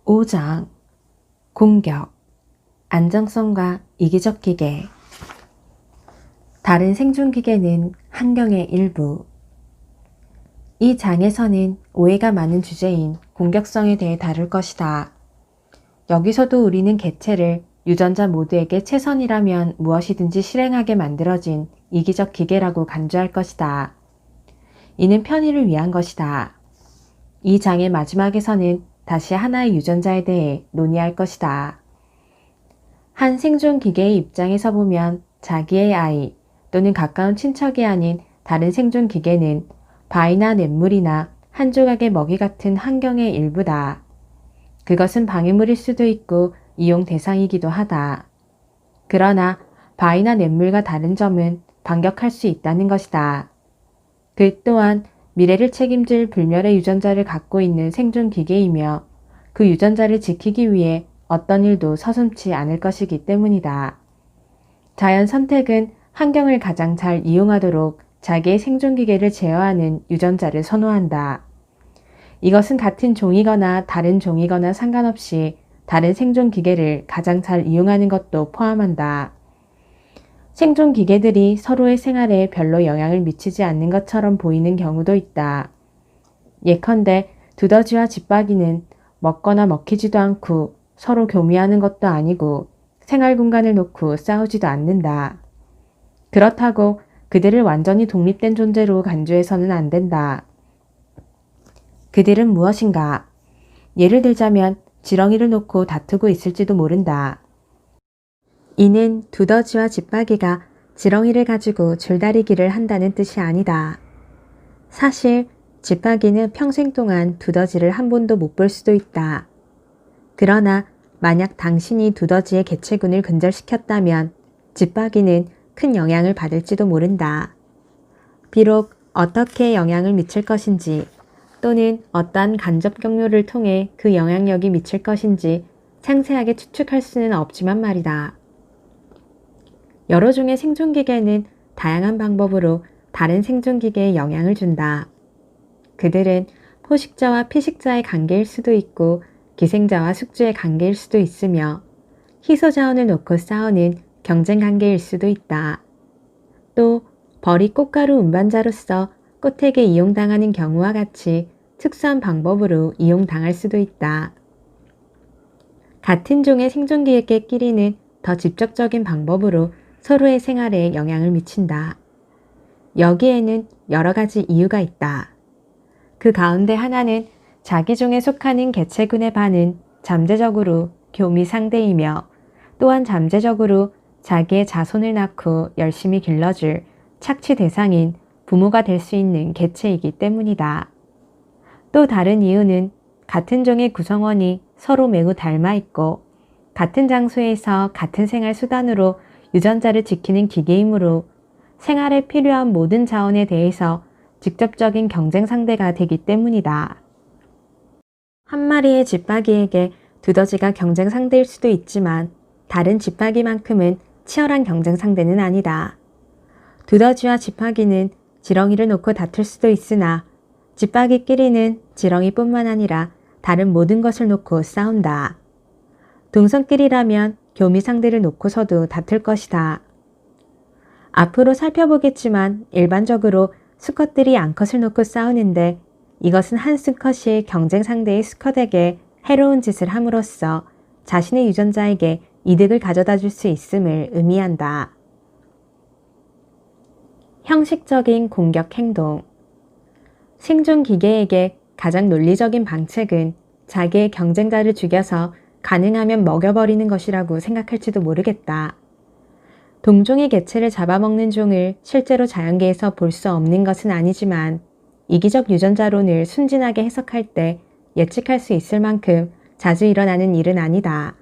5장 공격, 안정성과 이기적 기계. 다른 생존 기계는 환경의 일부. 이 장에서는 오해가 많은 주제인 공격성에 대해 다룰 것이다. 여기서도 우리는 개체를 유전자 모두에게 최선이라면 무엇이든지 실행하게 만들어진 이기적 기계라고 간주할 것이다. 이는 편의를 위한 것이다. 이 장의 마지막에서는 다시 하나의 유전자에 대해 논의할 것이다. 한 생존 기계의 입장에서 보면 자기의 아이 또는 가까운 친척이 아닌 다른 생존 기계는 바위나 냇물이나 한 조각의 먹이 같은 환경의 일부다. 그것은 방해물일 수도 있고 이용 대상이기도 하다. 그러나 바위나 냇물과 다른 점은 반격할 수 있다는 것이다. 그 또한 미래를 책임질 불멸의 유전자를 갖고 있는 생존 기계이며 그 유전자를 지키기 위해 어떤 일도 서슴지 않을 것이기 때문이다. 자연 선택은 환경을 가장 잘 이용하도록 자기의 생존 기계를 제어하는 유전자를 선호한다. 이것은 같은 종이거나 다른 종이거나 상관없이 다른 생존 기계를 가장 잘 이용하는 것도 포함한다. 생존 기계들이 서로의 생활에 별로 영향을 미치지 않는 것처럼 보이는 경우도 있다. 예컨대 두더지와 집박이는 먹거나 먹히지도 않고 서로 교미하는 것도 아니고 생활 공간을 놓고 싸우지도 않는다. 그렇다고 그들을 완전히 독립된 존재로 간주해서는 안 된다. 그들은 무엇인가? 예를 들자면 지렁이를 놓고 다투고 있을지도 모른다. 이는 두더지와 집박이가 지렁이를 가지고 줄다리기를 한다는 뜻이 아니다. 사실 집박이는 평생 동안 두더지를 한 번도 못 볼 수도 있다. 그러나 만약 당신이 두더지의 개체군을 근절시켰다면 집박이는 큰 영향을 받을지도 모른다. 비록 어떻게 영향을 미칠 것인지 또는 어떠한 간접 경로를 통해 그 영향력이 미칠 것인지 상세하게 추측할 수는 없지만 말이다. 여러 종의 생존기계는 다양한 방법으로 다른 생존기계에 영향을 준다. 그들은 포식자와 피식자의 관계일 수도 있고 기생자와 숙주의 관계일 수도 있으며 희소자원을 놓고 싸우는 경쟁 관계일 수도 있다. 또 벌이 꽃가루 운반자로서 꽃에게 이용당하는 경우와 같이 특수한 방법으로 이용당할 수도 있다. 같은 종의 생존기계끼리는 더 직접적인 방법으로 서로의 생활에 영향을 미친다. 여기에는 여러 가지 이유가 있다. 그 가운데 하나는 자기 종에 속하는 개체군의 반은 잠재적으로 교미 상대이며 또한 잠재적으로 자기의 자손을 낳고 열심히 길러줄 착취 대상인 부모가 될 수 있는 개체이기 때문이다. 또 다른 이유는 같은 종의 구성원이 서로 매우 닮아 있고 같은 장소에서 같은 생활 수단으로 유전자를 지키는 기계이므로 생활에 필요한 모든 자원에 대해서 직접적인 경쟁 상대가 되기 때문이다. 한 마리의 집박이에게 두더지가 경쟁 상대일 수도 있지만 다른 집박이만큼은 치열한 경쟁 상대는 아니다. 두더지와 집박이는 지렁이를 놓고 다툴 수도 있으나 집박이끼리는 지렁이뿐만 아니라 다른 모든 것을 놓고 싸운다. 동성끼리라면 교미 상대를 놓고서도 다툴 것이다. 앞으로 살펴보겠지만 일반적으로 수컷들이 암컷을 놓고 싸우는데 이것은 한 수컷이 경쟁 상대의 수컷에게 해로운 짓을 함으로써 자신의 유전자에게 이득을 가져다 줄 수 있음을 의미한다. 형식적인 공격 행동. 생존 기계에게 가장 논리적인 방책은 자기의 경쟁자를 죽여서 가능하면 먹여버리는 것이라고 생각할지도 모르겠다. 동종의 개체를 잡아먹는 종을 실제로 자연계에서 볼 수 없는 것은 아니지만 이기적 유전자론을 순진하게 해석할 때 예측할 수 있을 만큼 자주 일어나는 일은 아니다.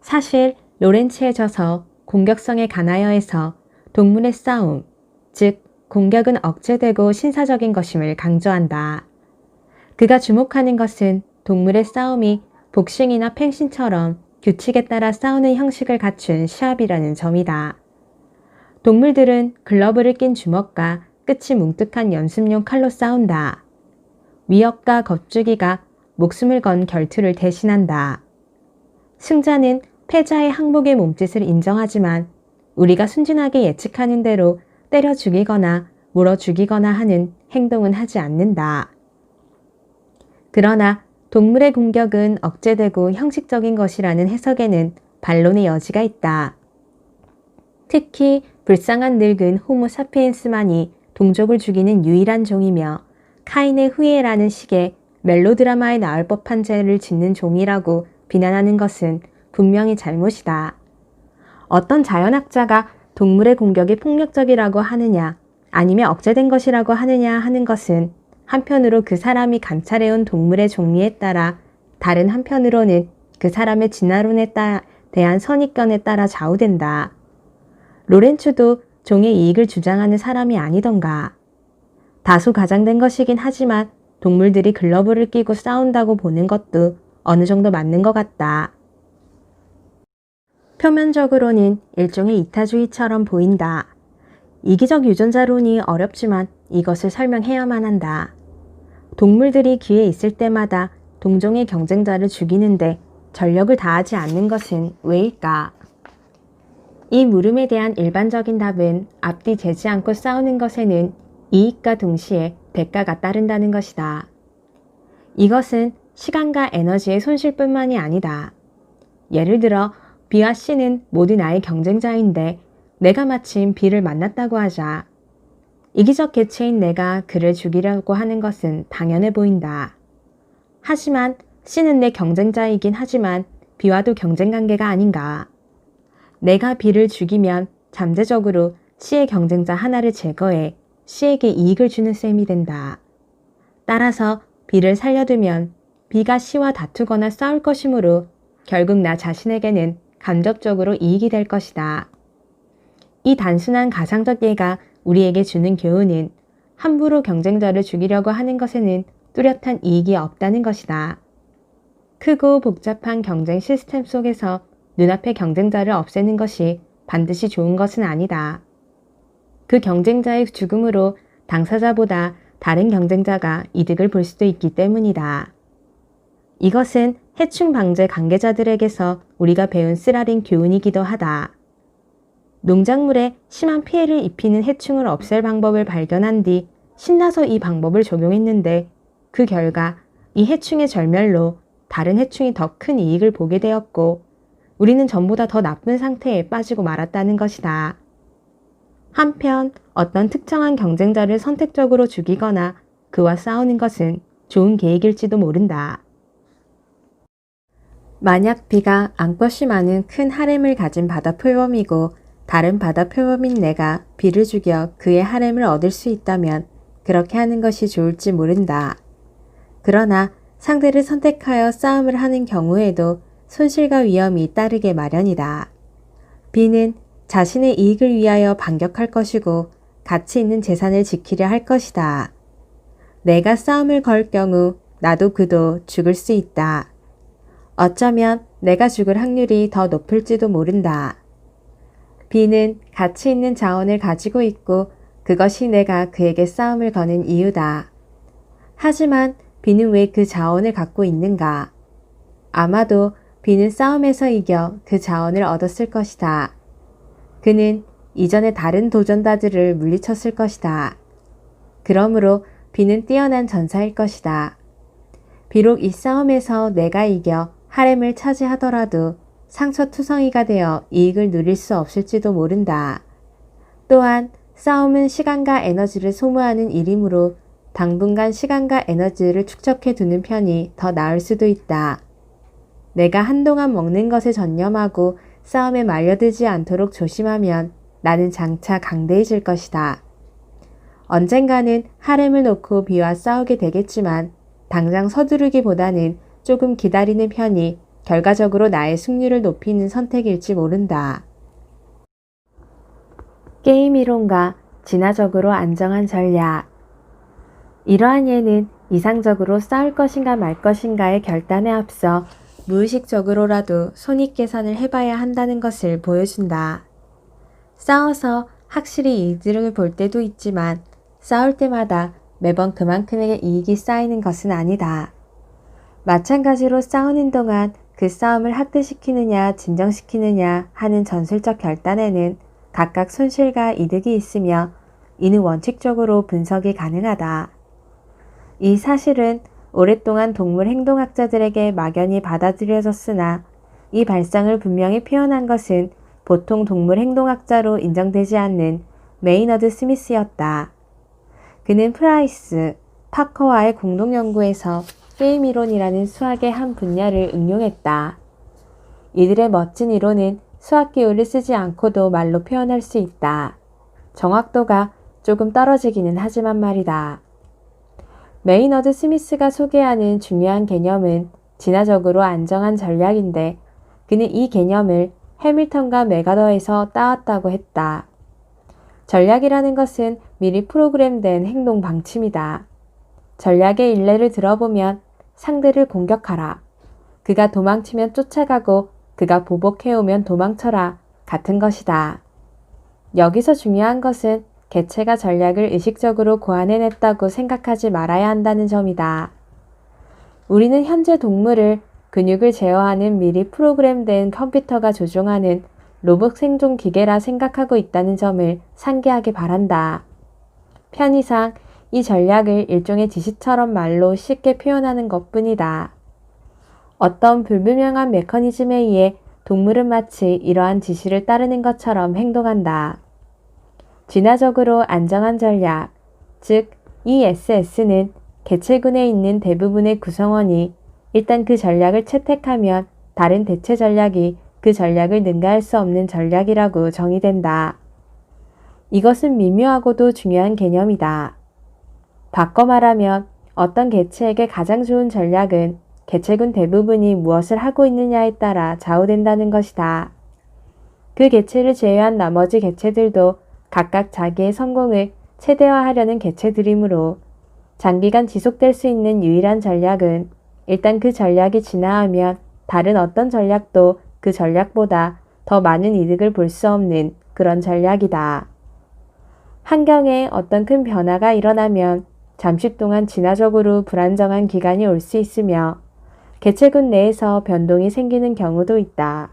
사실 로렌츠의 저서 공격성에 관하여에서 동물의 싸움, 즉 공격은 억제되고 신사적인 것임을 강조한다. 그가 주목하는 것은 동물의 싸움이 복싱이나 펜싱처럼 규칙에 따라 싸우는 형식을 갖춘 시합이라는 점이다. 동물들은 글러브를 낀 주먹과 끝이 뭉툭한 연습용 칼로 싸운다. 위협과 겁주기가 목숨을 건 결투를 대신한다. 승자는 패자의 항복의 몸짓을 인정하지만 우리가 순진하게 예측하는 대로 때려 죽이거나 물어 죽이거나 하는 행동은 하지 않는다. 그러나 동물의 공격은 억제되고 형식적인 것이라는 해석에는 반론의 여지가 있다. 특히 불쌍한 늙은 호모 사피엔스만이 동족을 죽이는 유일한 종이며 카인의 후예라는 식의 멜로드라마에 나올 법한 죄를 짓는 종이라고 비난하는 것은 분명히 잘못이다. 어떤 자연학자가 동물의 공격이 폭력적이라고 하느냐 아니면 억제된 것이라고 하느냐 하는 것은 한편으로 그 사람이 관찰해온 동물의 종류에 따라 다른 한편으로는 그 사람의 진화론에 대한 선입견에 따라 좌우된다. 로렌츠도 종의 이익을 주장하는 사람이 아니던가. 다소 과장된 것이긴 하지만 동물들이 글러브를 끼고 싸운다고 보는 것도 어느 정도 맞는 것 같다. 표면적으로는 일종의 이타주의처럼 보인다. 이기적 유전자론이 어렵지만 이것을 설명해야만 한다. 동물들이 기회 있을 때마다 동종의 경쟁자를 죽이는데 전력을 다하지 않는 것은 왜일까? 이 물음에 대한 일반적인 답은 앞뒤 재지 않고 싸우는 것에는 이익과 동시에 대가가 따른다는 것이다. 이것은 시간과 에너지의 손실뿐만이 아니다. 예를 들어 B와 C는 모두 나의 경쟁자인데 내가 마침 B를 만났다고 하자. 이기적 개체인 내가 그를 죽이려고 하는 것은 당연해 보인다. 하지만 C는 내 경쟁자이긴 하지만 B와도 경쟁 관계가 아닌가. 내가 B를 죽이면 잠재적으로 C의 경쟁자 하나를 제거해 C에게 이익을 주는 셈이 된다. 따라서 B를 살려두면 B가 C와 다투거나 싸울 것이므로 결국 나 자신에게는 간접적으로 이익이 될 것이다. 이 단순한 가상적 예가 우리에게 주는 교훈은 함부로 경쟁자를 죽이려고 하는 것에는 뚜렷한 이익이 없다는 것이다. 크고 복잡한 경쟁 시스템 속에서 눈앞의 경쟁자를 없애는 것이 반드시 좋은 것은 아니다. 그 경쟁자의 죽음으로 당사자보다 다른 경쟁자가 이득을 볼 수도 있기 때문이다. 이것은 해충 방제 관계자들에게서 우리가 배운 쓰라린 교훈이기도 하다. 농작물에 심한 피해를 입히는 해충을 없앨 방법을 발견한 뒤 신나서 이 방법을 적용했는데 그 결과 이 해충의 절멸로 다른 해충이 더 큰 이익을 보게 되었고 우리는 전보다 더 나쁜 상태에 빠지고 말았다는 것이다. 한편 어떤 특정한 경쟁자를 선택적으로 죽이거나 그와 싸우는 것은 좋은 계획일지도 모른다. 만약 B가 암컷이 많은 큰 하렘을 가진 바다 표범이고 다른 바다 표범인 내가 B를 죽여 그의 하렘을 얻을 수 있다면 그렇게 하는 것이 좋을지 모른다. 그러나 상대를 선택하여 싸움을 하는 경우에도 손실과 위험이 따르게 마련이다. B는 자신의 이익을 위하여 반격할 것이고 가치 있는 재산을 지키려 할 것이다. 내가 싸움을 걸 경우 나도 그도 죽을 수 있다. 어쩌면 내가 죽을 확률이 더 높을지도 모른다. B는 가치 있는 자원을 가지고 있고 그것이 내가 그에게 싸움을 거는 이유다. 하지만 B는 왜 그 자원을 갖고 있는가? 아마도 B는 싸움에서 이겨 그 자원을 얻었을 것이다. 그는 이전에 다른 도전자들을 물리쳤을 것이다. 그러므로 B는 뛰어난 전사일 것이다. 비록 이 싸움에서 내가 이겨 하렘을 차지하더라도 상처투성이가 되어 이익을 누릴 수 없을지도 모른다. 또한 싸움은 시간과 에너지를 소모하는 일이므로 당분간 시간과 에너지를 축적해 두는 편이 더 나을 수도 있다. 내가 한동안 먹는 것에 전념하고 싸움에 말려들지 않도록 조심하면 나는 장차 강대해질 것이다. 언젠가는 하렘을 놓고 B와 싸우게 되겠지만 당장 서두르기보다는 조금 기다리는 편이 결과적으로 나의 승률을 높이는 선택일지 모른다. 게임 이론과 진화적으로 안정한 전략. 이러한 예는 이상적으로 싸울 것인가 말 것인가의 결단에 앞서 무의식적으로라도 손익계산을 해봐야 한다는 것을 보여준다. 싸워서 확실히 이득을 볼 때도 있지만 싸울 때마다 매번 그만큼의 이익이 쌓이는 것은 아니다. 마찬가지로 싸우는 동안 그 싸움을 확대시키느냐 진정시키느냐 하는 전술적 결단에는 각각 손실과 이득이 있으며 이는 원칙적으로 분석이 가능하다. 이 사실은 오랫동안 동물 행동학자들에게 막연히 받아들여졌으나 이 발상을 분명히 표현한 것은 보통 동물 행동학자로 인정되지 않는 메이너드 스미스였다. 그는 프라이스, 파커와의 공동 연구에서 게임 이론이라는 수학의 한 분야를 응용했다. 이들의 멋진 이론은 수학 기호를 쓰지 않고도 말로 표현할 수 있다. 정확도가 조금 떨어지기는 하지만 말이다. 메이너드 스미스가 소개하는 중요한 개념은 진화적으로 안정한 전략인데 그는 이 개념을 해밀턴과 메가더에서 따왔다고 했다. 전략이라는 것은 미리 프로그램된 행동 방침이다. 전략의 일례를 들어보면 상대를 공격하라. 그가 도망치면 쫓아가고 그가 보복해오면 도망쳐라. 같은 것이다. 여기서 중요한 것은 개체가 전략을 의식적으로 고안해냈다고 생각하지 말아야 한다는 점이다. 우리는 현재 동물을 근육을 제어하는 미리 프로그램된 컴퓨터가 조종하는 로봇 생존 기계라 생각하고 있다는 점을 상기하기 바란다. 편의상 이 전략을 일종의 지시처럼 말로 쉽게 표현하는 것뿐이다. 어떤 불분명한 메커니즘에 의해 동물은 마치 이러한 지시를 따르는 것처럼 행동한다. 진화적으로 안정한 전략, 즉 ESS는 개체군에 있는 대부분의 구성원이 일단 그 전략을 채택하면 다른 대체 전략이 그 전략을 능가할 수 없는 전략이라고 정의된다. 이것은 미묘하고도 중요한 개념이다. 바꿔 말하면 어떤 개체에게 가장 좋은 전략은 개체군 대부분이 무엇을 하고 있느냐에 따라 좌우된다는 것이다. 그 개체를 제외한 나머지 개체들도 각각 자기의 성공을 최대화하려는 개체들이므로 장기간 지속될 수 있는 유일한 전략은 일단 그 전략이 진화하면 다른 어떤 전략도 그 전략보다 더 많은 이득을 볼 수 없는 그런 전략이다. 환경에 어떤 큰 변화가 일어나면 잠시 동안 진화적으로 불안정한 기간이 올 수 있으며 개체군 내에서 변동이 생기는 경우도 있다.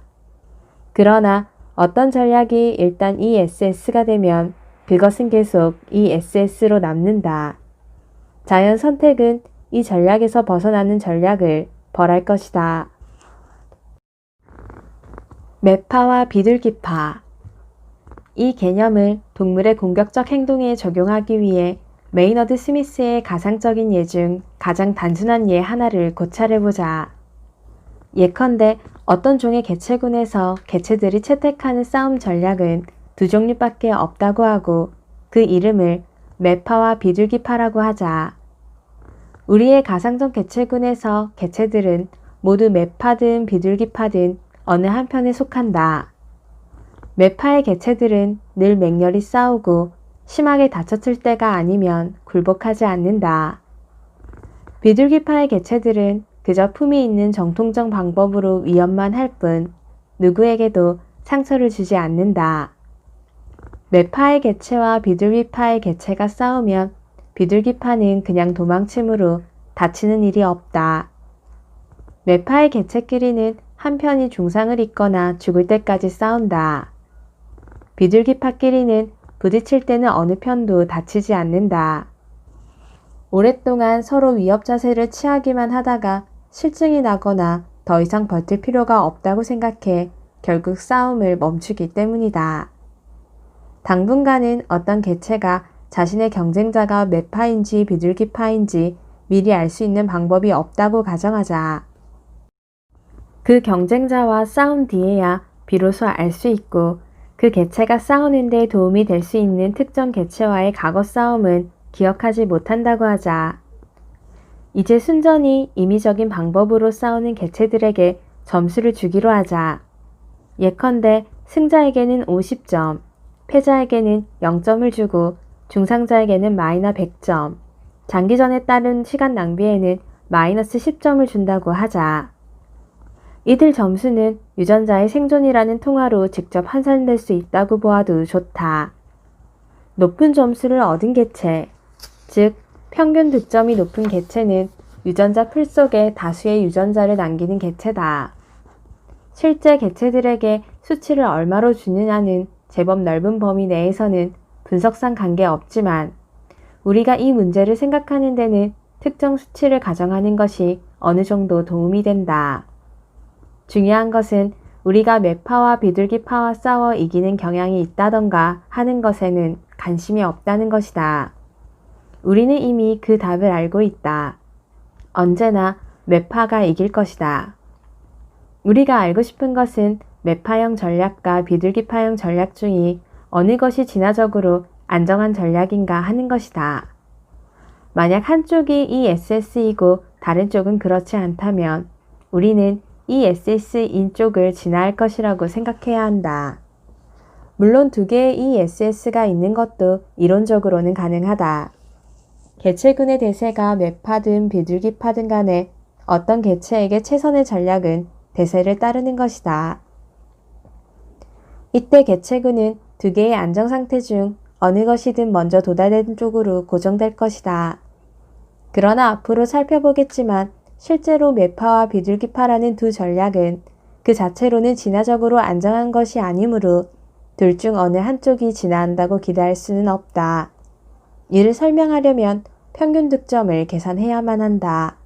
그러나 어떤 전략이 일단 ESS가 되면 그것은 계속 ESS로 남는다. 자연 선택은 이 전략에서 벗어나는 전략을 벌할 것이다. 매파와 비둘기파. 이 개념을 동물의 공격적 행동에 적용하기 위해 메이너드 스미스의 가상적인 예 중 가장 단순한 예 하나를 고찰해보자. 예컨대 어떤 종의 개체군에서 개체들이 채택하는 싸움 전략은 두 종류밖에 없다고 하고 그 이름을 매파와 비둘기파라고 하자. 우리의 가상적 개체군에서 개체들은 모두 매파든 비둘기파든 어느 한편에 속한다. 매파의 개체들은 늘 맹렬히 싸우고 심하게 다쳤을 때가 아니면 굴복하지 않는다. 비둘기파의 개체들은 그저 품이 있는 정통적 방법으로 위협만 할 뿐 누구에게도 상처를 주지 않는다. 매파의 개체와 비둘기파의 개체가 싸우면 비둘기파는 그냥 도망치므로 다치는 일이 없다. 매파의 개체끼리는 한편이 중상을 입거나 죽을 때까지 싸운다. 비둘기파끼리는 부딪힐 때는 어느 편도 다치지 않는다. 오랫동안 서로 위협 자세를 취하기만 하다가 실증이 나거나 더 이상 버틸 필요가 없다고 생각해 결국 싸움을 멈추기 때문이다. 당분간은 어떤 개체가 자신의 경쟁자가 매파인지 비둘기파인지 미리 알 수 있는 방법이 없다고 가정하자. 그 경쟁자와 싸운 뒤에야 비로소 알 수 있고 그 개체가 싸우는 데 도움이 될 수 있는 특정 개체와의 과거 싸움은 기억하지 못한다고 하자. 이제 순전히 임의적인 방법으로 싸우는 개체들에게 점수를 주기로 하자. 예컨대 승자에게는 50점, 패자에게는 0점을 주고 중상자에게는 마이너 100점, 장기전에 따른 시간 낭비에는 마이너스 10점을 준다고 하자. 이들 점수는 유전자의 생존이라는 통화로 직접 환산될 수 있다고 보아도 좋다. 높은 점수를 얻은 개체, 즉 평균 득점이 높은 개체는 유전자 풀 속에 다수의 유전자를 남기는 개체다. 실제 개체들에게 수치를 얼마로 주느냐는 제법 넓은 범위 내에서는 분석상 관계없지만 우리가 이 문제를 생각하는 데는 특정 수치를 가정하는 것이 어느 정도 도움이 된다. 중요한 것은 우리가 매파와 비둘기파와 싸워 이기는 경향이 있다던가 하는 것에는 관심이 없다는 것이다. 우리는 이미 그 답을 알고 있다. 언제나 매파가 이길 것이다. 우리가 알고 싶은 것은 매파형 전략과 비둘기파형 전략 중에 어느 것이 진화적으로 안정한 전략인가 하는 것이다. 만약 한쪽이 ESS이고 다른 쪽은 그렇지 않다면 우리는 ESS인 쪽을 진화할 것이라고 생각해야 한다. 물론 두 개의 ESS가 있는 것도 이론적으로는 가능하다. 개체군의 대세가 매파든 비둘기파든 간에 어떤 개체에게 최선의 전략은 대세를 따르는 것이다. 이때 개체군은 두 개의 안정상태 중 어느 것이든 먼저 도달된 쪽으로 고정될 것이다. 그러나 앞으로 살펴보겠지만 실제로 매파와 비둘기파라는 두 전략은 그 자체로는 진화적으로 안정한 것이 아니므로 둘 중 어느 한쪽이 진화한다고 기대할 수는 없다. 이를 설명하려면 평균 득점을 계산해야만 한다.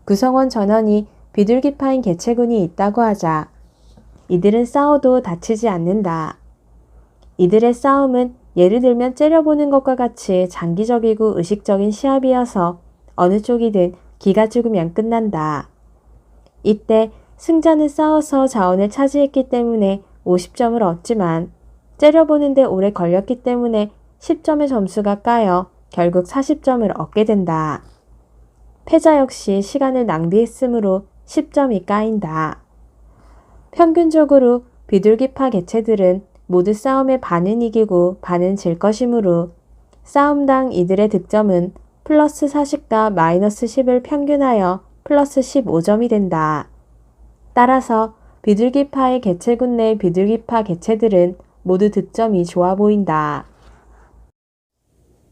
구성원 전원이 비둘기파인 개체군이 있다고 하자. 이들은 싸워도 다치지 않는다. 이들의 싸움은 예를 들면 째려보는 것과 같이 장기적이고 의식적인 시합이어서 어느 쪽이든 기가 죽으면 끝난다. 이때 승자는 싸워서 자원을 차지했기 때문에 50점을 얻지만 째려보는데 오래 걸렸기 때문에 10점의 점수가 까여 결국 40점을 얻게 된다. 패자 역시 시간을 낭비했으므로 10점이 까인다. 평균적으로 비둘기파 개체들은 모두 싸움의 반은 이기고 반은 질 것이므로 싸움당 이들의 득점은 플러스 40과 마이너스 10을 평균하여 플러스 15점이 된다. 따라서 비둘기파의 개체군 내 비둘기파 개체들은 모두 득점이 좋아 보인다.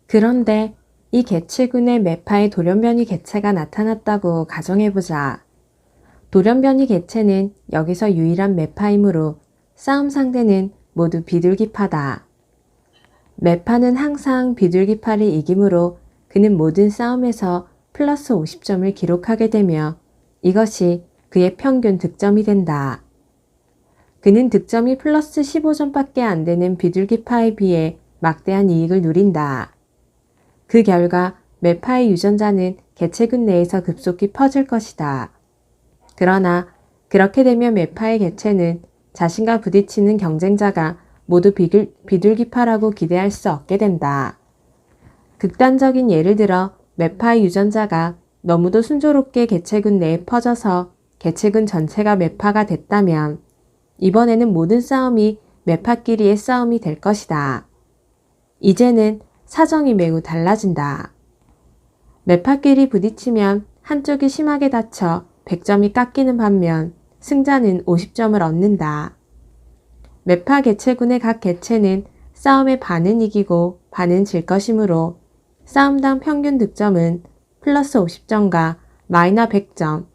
그런데 이 개체군의 매파의 돌연변이 개체가 나타났다고 가정해보자. 돌연변이 개체는 여기서 유일한 매파이므로 싸움 상대는 모두 비둘기파다. 매파는 항상 비둘기파를 이기므로 그는 모든 싸움에서 플러스 50점을 기록하게 되며 이것이 그의 평균 득점이 된다. 그는 득점이 플러스 15점밖에 안 되는 비둘기파에 비해 막대한 이익을 누린다. 그 결과 매파의 유전자는 개체군 내에서 급속히 퍼질 것이다. 그러나 그렇게 되면 매파의 개체는 자신과 부딪히는 경쟁자가 모두 비둘기파라고 기대할 수 없게 된다. 극단적인 예를 들어 매파의 유전자가 너무도 순조롭게 개체군 내에 퍼져서 개체군 전체가 매파가 됐다면 이번에는 모든 싸움이 매파끼리의 싸움이 될 것이다. 이제는 사정이 매우 달라진다. 매파끼리 부딪히면 한쪽이 심하게 다쳐 100점이 깎이는 반면 승자는 50점을 얻는다. 매파 개체군의 각 개체는 싸움의 반은 이기고 반은 질 것이므로 싸움당 평균 득점은 플러스 50점과 마이너 100점,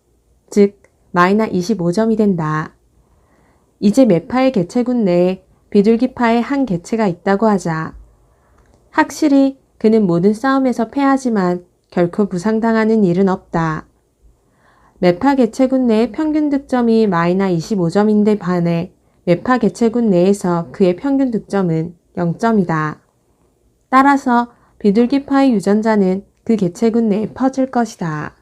즉 마이너 25점이 된다. 이제 매파의 개체군 내에 비둘기파의 한 개체가 있다고 하자. 확실히 그는 모든 싸움에서 패하지만 결코 부상당하는 일은 없다. 매파 개체군 내의 평균 득점이 마이너 25점인데 반해 매파 개체군 내에서 그의 평균 득점은 0점이다. 따라서 비둘기파의 유전자는 그 개체군 내에 퍼질 것이다.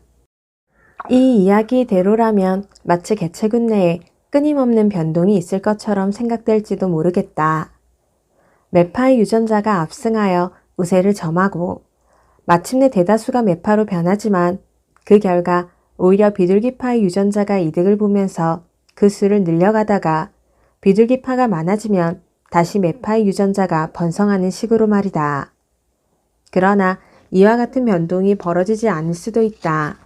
이 이야기대로라면 마치 개체군 내에 끊임없는 변동이 있을 것처럼 생각될지도 모르겠다. 매파의 유전자가 압승하여 우세를 점하고 마침내 대다수가 매파로 변하지만 그 결과 오히려 비둘기파의 유전자가 이득을 보면서 그 수를 늘려가다가 비둘기파가 많아지면 다시 매파의 유전자가 번성하는 식으로 말이다. 그러나 이와 같은 변동이 벌어지지 않을 수도 있다.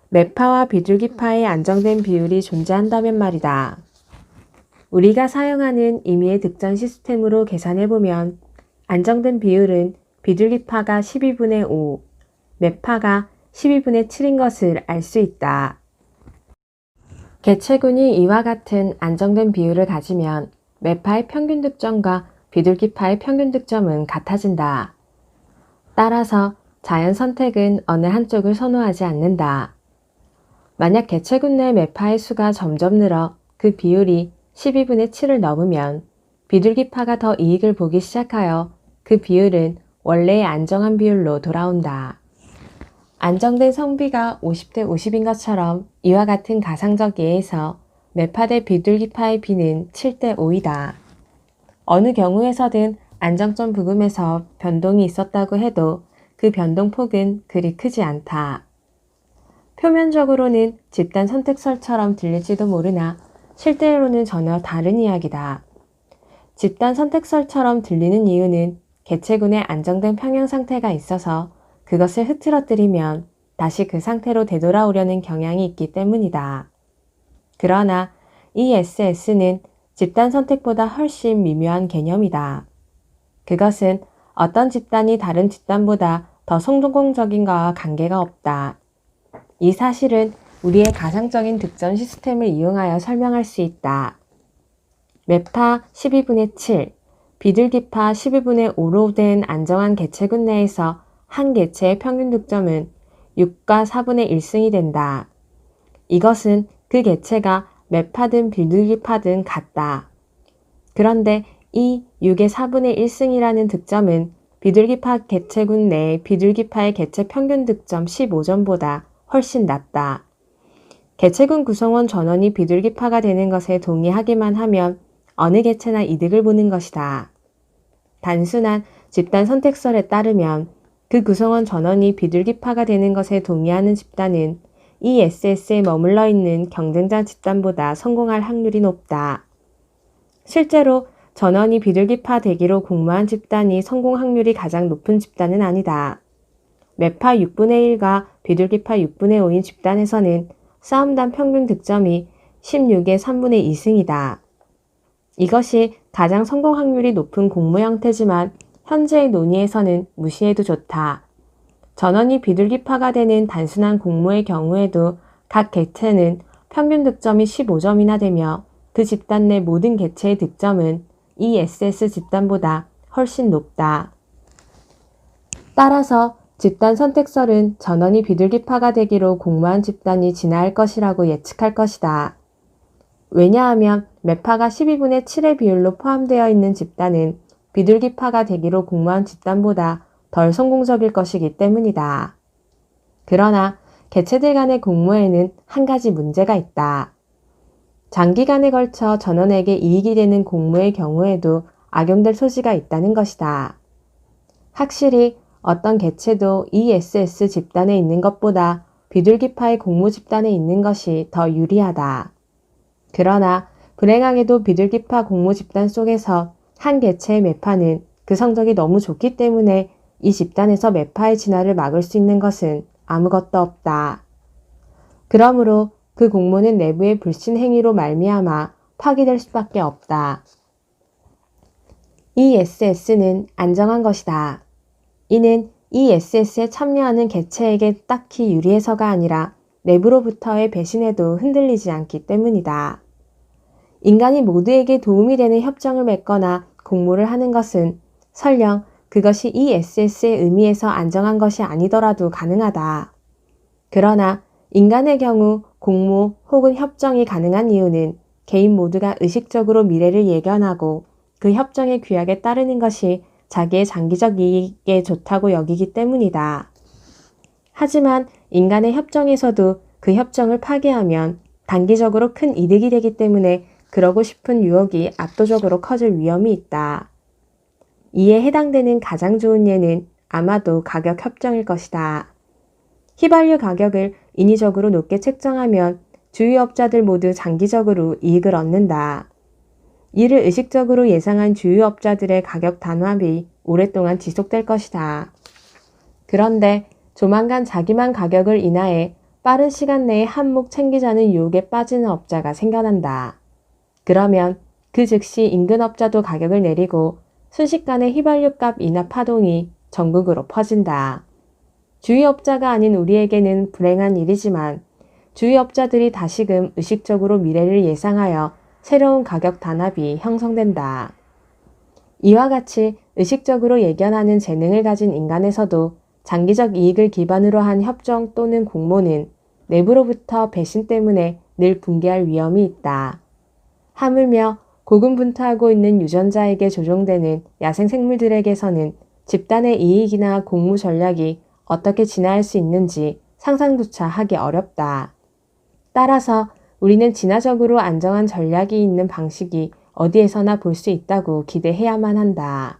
매파와 비둘기파의 안정된 비율이 존재한다면 말이다. 우리가 사용하는 임의의 득점 시스템으로 계산해보면 안정된 비율은 비둘기파가 12분의 5, 매파가 12분의 7인 것을 알 수 있다. 개체군이 이와 같은 안정된 비율을 가지면 매파의 평균 득점과 비둘기파의 평균 득점은 같아진다. 따라서 자연 선택은 어느 한쪽을 선호하지 않는다. 만약 개체군 내 매파의 수가 점점 늘어 그 비율이 12분의 7을 넘으면 비둘기파가 더 이익을 보기 시작하여 그 비율은 원래의 안정한 비율로 돌아온다. 안정된 성비가 50대 50인 것처럼 이와 같은 가상적 예에서 매파 대 비둘기파의 비는 7대 5이다. 어느 경우에서든 안정점 부근에서 변동이 있었다고 해도 그 변동폭은 그리 크지 않다. 표면적으로는 집단 선택설처럼 들릴지도 모르나 실제로는 전혀 다른 이야기다. 집단 선택설처럼 들리는 이유는 개체군의 안정된 평형 상태가 있어서 그것을 흐트러뜨리면 다시 그 상태로 되돌아오려는 경향이 있기 때문이다. 그러나 이 SS는 집단 선택보다 훨씬 미묘한 개념이다. 그것은 어떤 집단이 다른 집단보다 더 성공적인가와 관계가 없다. 이 사실은 우리의 가상적인 득점 시스템을 이용하여 설명할 수 있다. 매파 12분의 7, 비둘기파 12분의 5로 된 안정한 개체군 내에서 한 개체의 평균 득점은 6과 4분의 1승이 된다. 이것은 그 개체가 매파든 비둘기파든 같다. 그런데 이 6의 4분의 1승이라는 득점은 비둘기파 개체군 내 비둘기파의 개체 평균 득점 15점보다 훨씬 낮다. 개체군 구성원 전원이 비둘기파가 되는 것에 동의하기만 하면 어느 개체나 이득을 보는 것이다. 단순한 집단 선택설에 따르면 그 구성원 전원이 비둘기파가 되는 것에 동의하는 집단은 이 SS에 머물러 있는 경쟁자 집단보다 성공할 확률이 높다. 실제로 전원이 비둘기파 되기로 공모한 집단이 성공 확률이 가장 높은 집단은 아니다. 매파 6분의 1과 비둘기파 6분의 5인 집단에서는 싸움단 평균 득점이 16의 3분의 2승이다. 이것이 가장 성공 확률이 높은 공모 형태지만 현재의 논의에서는 무시해도 좋다. 전원이 비둘기파가 되는 단순한 공모의 경우에도 각 개체는 평균 득점이 15점이나 되며 그 집단 내 모든 개체의 득점은 이 SS 집단보다 훨씬 높다. 따라서 집단 선택설은 전원이 비둘기파가 되기로 공모한 집단이 진화할 것이라고 예측할 것이다. 왜냐하면 매파가 12분의 7의 비율로 포함되어 있는 집단은 비둘기파가 되기로 공모한 집단보다 덜 성공적일 것이기 때문이다. 그러나 개체들 간의 공모에는 한 가지 문제가 있다. 장기간에 걸쳐 전원에게 이익이 되는 공모의 경우에도 악용될 소지가 있다는 것이다. 확실히 어떤 개체도 ESS 집단에 있는 것보다 비둘기파의 공모 집단에 있는 것이 더 유리하다. 그러나 불행하게도 비둘기파 공모 집단 속에서 한 개체의 매파는 그 성적이 너무 좋기 때문에 이 집단에서 매파의 진화를 막을 수 있는 것은 아무것도 없다. 그러므로 그 공모는 내부의 불신 행위로 말미암아 파기될 수밖에 없다. ESS는 안정한 것이다. 이는 ESS에 참여하는 개체에게 딱히 유리해서가 아니라 내부로부터의 배신에도 흔들리지 않기 때문이다. 인간이 모두에게 도움이 되는 협정을 맺거나 공모를 하는 것은 설령 그것이 ESS의 의미에서 안정한 것이 아니더라도 가능하다. 그러나 인간의 경우 공모 혹은 협정이 가능한 이유는 개인 모두가 의식적으로 미래를 예견하고 그 협정의 규약에 따르는 것이 자기의 장기적 이익에 좋다고 여기기 때문이다. 하지만 인간의 협정에서도 그 협정을 파기하면 단기적으로 큰 이득이 되기 때문에 그러고 싶은 유혹이 압도적으로 커질 위험이 있다. 이에 해당되는 가장 좋은 예는 아마도 가격 협정일 것이다. 휘발유 가격을 인위적으로 높게 책정하면 주유업자들 모두 장기적으로 이익을 얻는다. 이를 의식적으로 예상한 주유업자들의 가격 단합이 오랫동안 지속될 것이다. 그런데 조만간 자기만 가격을 인하해 빠른 시간 내에 한몫 챙기자는 유혹에 빠지는 업자가 생겨난다. 그러면 그 즉시 인근 업자도 가격을 내리고 순식간에 휘발유값 인하 파동이 전국으로 퍼진다. 주의업자가 아닌 우리에게는 불행한 일이지만 주의업자들이 다시금 의식적으로 미래를 예상하여 새로운 가격 단합이 형성된다. 이와 같이 의식적으로 예견하는 재능을 가진 인간에서도 장기적 이익을 기반으로 한 협정 또는 공모는 내부로부터 배신 때문에 늘 붕괴할 위험이 있다. 하물며 고군분투하고 있는 유전자에게 조종되는 야생생물들에게서는 집단의 이익이나 공무 전략이 어떻게 진화할 수 있는지 상상조차 하기 어렵다. 따라서 우리는 진화적으로 안정한 전략이 있는 방식이 어디에서나 볼 수 있다고 기대해야만 한다.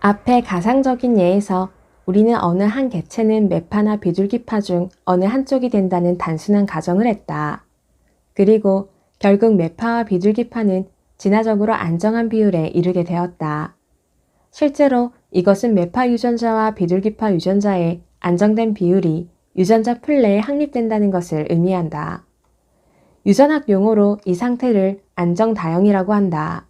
앞의 가상적인 예에서 우리는 어느 한 개체는 매파나 비둘기파 중 어느 한쪽이 된다는 단순한 가정을 했다. 그리고 결국 매파와 비둘기파는 진화적으로 안정한 비율에 이르게 되었다. 실제로 이것은 매파 유전자와 비둘기파 유전자의 안정된 비율이 유전자 풀 내에 확립된다는 것을 의미한다. 유전학 용어로 이 상태를 안정다형이라고 한다.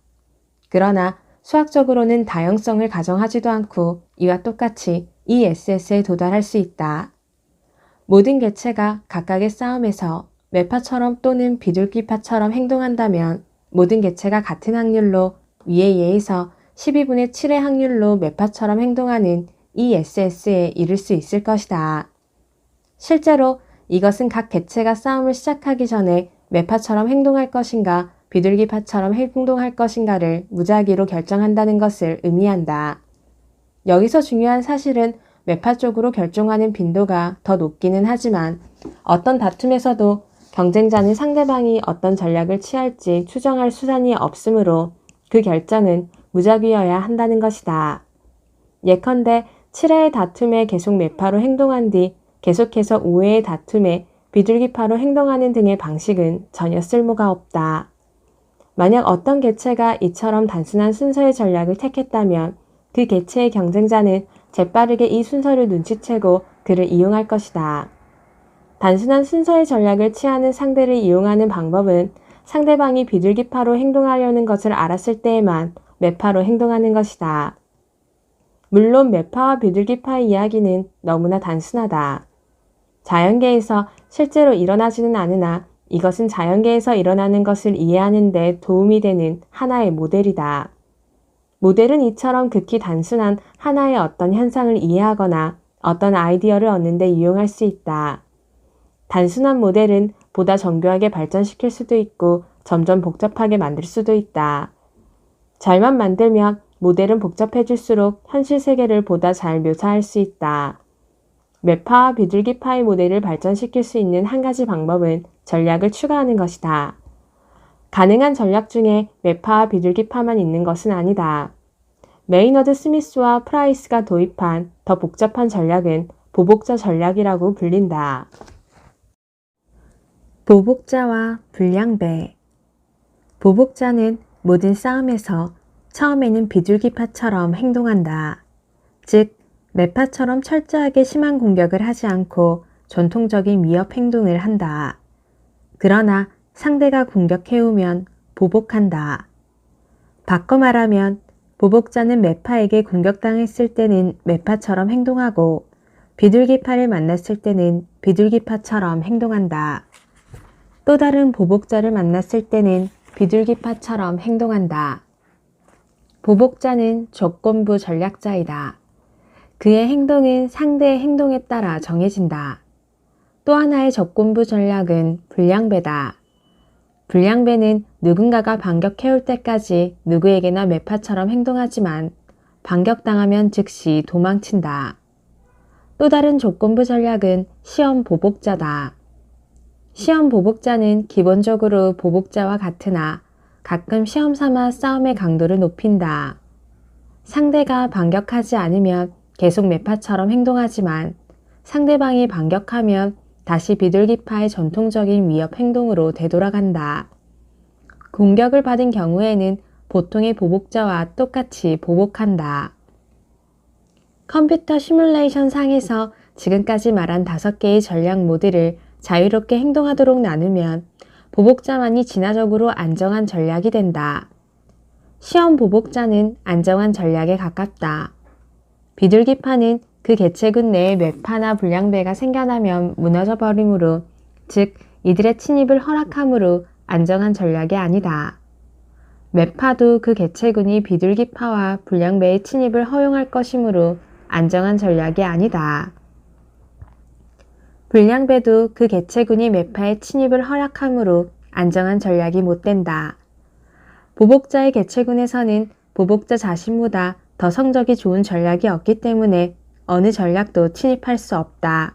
그러나 수학적으로는 다형성을 가정하지도 않고 이와 똑같이 ESS에 도달할 수 있다. 모든 개체가 각각의 싸움에서 매파처럼 또는 비둘기파처럼 행동한다면 모든 개체가 같은 확률로 위의 예에서 12분의 7의 확률로 매파처럼 행동하는 ESS에 이를 수 있을 것이다. 실제로 이것은 각 개체가 싸움을 시작하기 전에 매파처럼 행동할 것인가 비둘기파처럼 행동할 것인가를 무작위로 결정한다는 것을 의미한다. 여기서 중요한 사실은 매파 쪽으로 결정하는 빈도가 더 높기는 하지만 어떤 다툼에서도 경쟁자는 상대방이 어떤 전략을 취할지 추정할 수단이 없으므로 그 결정은 무작위여야 한다는 것이다. 예컨대 7회의 다툼에 계속 매파로 행동한 뒤 계속해서 5회의 다툼에 비둘기파로 행동하는 등의 방식은 전혀 쓸모가 없다. 만약 어떤 개체가 이처럼 단순한 순서의 전략을 택했다면 그 개체의 경쟁자는 재빠르게 이 순서를 눈치채고 그를 이용할 것이다. 단순한 순서의 전략을 취하는 상대를 이용하는 방법은 상대방이 비둘기파로 행동하려는 것을 알았을 때에만 매파로 행동하는 것이다. 물론 매파와 비둘기파의 이야기는 너무나 단순하다. 자연계에서 실제로 일어나지는 않으나 이것은 자연계에서 일어나는 것을 이해하는 데 도움이 되는 하나의 모델이다. 모델은 이처럼 극히 단순한 하나의 어떤 현상을 이해하거나 어떤 아이디어를 얻는 데 이용할 수 있다. 단순한 모델은 보다 정교하게 발전시킬 수도 있고 점점 복잡하게 만들 수도 있다. 잘만 만들면 모델은 복잡해질수록 현실 세계를 보다 잘 묘사할 수 있다. 매파와 비둘기파의 모델을 발전시킬 수 있는 한 가지 방법은 전략을 추가하는 것이다. 가능한 전략 중에 매파와 비둘기파만 있는 것은 아니다. 메이너드 스미스와 프라이스가 도입한 더 복잡한 전략은 보복자 전략이라고 불린다. 보복자와 불량배. 보복자는 모든 싸움에서 처음에는 비둘기파처럼 행동한다. 즉, 매파처럼 철저하게 심한 공격을 하지 않고 전통적인 위협 행동을 한다. 그러나 상대가 공격해오면 보복한다. 바꿔 말하면 보복자는 매파에게 공격당했을 때는 매파처럼 행동하고 비둘기파를 만났을 때는 비둘기파처럼 행동한다. 또 다른 보복자를 만났을 때는 비둘기파처럼 행동한다. 보복자는 조건부 전략자이다. 그의 행동은 상대의 행동에 따라 정해진다. 또 하나의 조건부 전략은 불량배다. 불량배는 누군가가 반격해올 때까지 누구에게나 매파처럼 행동하지만 반격당하면 즉시 도망친다. 또 다른 조건부 전략은 시험 보복자다. 시험 보복자는 기본적으로 보복자와 같으나 가끔 시험 삼아 싸움의 강도를 높인다. 상대가 반격하지 않으면 계속 매파처럼 행동하지만 상대방이 반격하면 다시 비둘기파의 전통적인 위협 행동으로 되돌아간다. 공격을 받은 경우에는 보통의 보복자와 똑같이 보복한다. 컴퓨터 시뮬레이션 상에서 지금까지 말한 5개의 전략 모드를 자유롭게 행동하도록 나누면 보복자만이 진화적으로 안정한 전략이 된다. 시험 보복자는 안정한 전략에 가깝다. 비둘기파는 그 개체군 내에 매파나 불량배가 생겨나면 무너져 버리므로, 즉 이들의 침입을 허락함으로 안정한 전략이 아니다. 매파도 그 개체군이 비둘기파와 불량배의 침입을 허용할 것이므로 안정한 전략이 아니다. 불량배도 그 개체군이 매파의 침입을 허락함으로 안정한 전략이 못 된다. 보복자의 개체군에서는 보복자 자신보다 더 성적이 좋은 전략이 없기 때문에 어느 전략도 침입할 수 없다.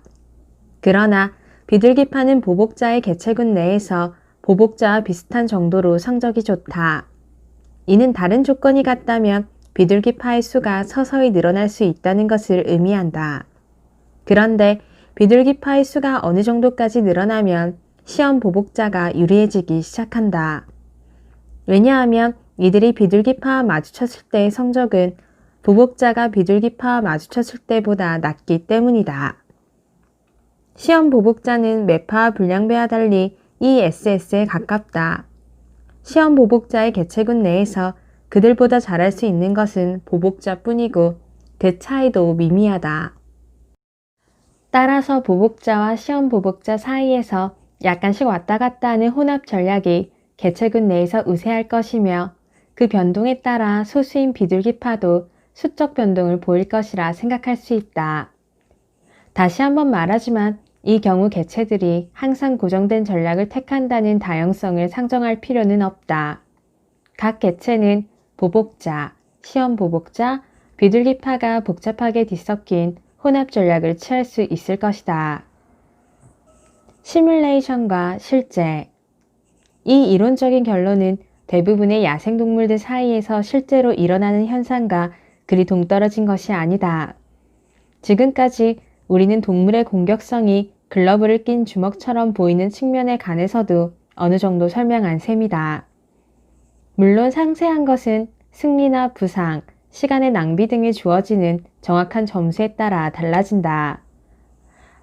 그러나 비둘기파는 보복자의 개체군 내에서 보복자와 비슷한 정도로 성적이 좋다. 이는 다른 조건이 같다면 비둘기파의 수가 서서히 늘어날 수 있다는 것을 의미한다. 그런데 비둘기파의 수가 어느 정도까지 늘어나면 시험 보복자가 유리해지기 시작한다. 왜냐하면 이들이 비둘기파와 마주쳤을 때의 성적은 보복자가 비둘기파와 마주쳤을 때보다 낮기 때문이다. 시험 보복자는 매파와 불량배와 달리 ESS에 가깝다. 시험 보복자의 개체군 내에서 그들보다 잘할 수 있는 것은 보복자뿐이고 그 차이도 미미하다. 따라서 보복자와 시험 보복자 사이에서 약간씩 왔다 갔다 하는 혼합 전략이 개체군 내에서 우세할 것이며, 그 변동에 따라 소수인 비둘기파도 수적 변동을 보일 것이라 생각할 수 있다. 다시 한번 말하지만 이 경우 개체들이 항상 고정된 전략을 택한다는 다양성을 상정할 필요는 없다. 각 개체는 보복자, 시험 보복자, 비둘기파가 복잡하게 뒤섞인 혼합 전략을 취할 수 있을 것이다. 시뮬레이션과 실제. 이 이론적인 결론은 대부분의 야생동물들 사이에서 실제로 일어나는 현상과 그리 동떨어진 것이 아니다. 지금까지 우리는 동물의 공격성이 글러브를 낀 주먹처럼 보이는 측면에 관해서도 어느 정도 설명한 셈이다. 물론 상세한 것은 승리나 부상, 시간의 낭비 등이 주어지는 정확한 점수에 따라 달라진다.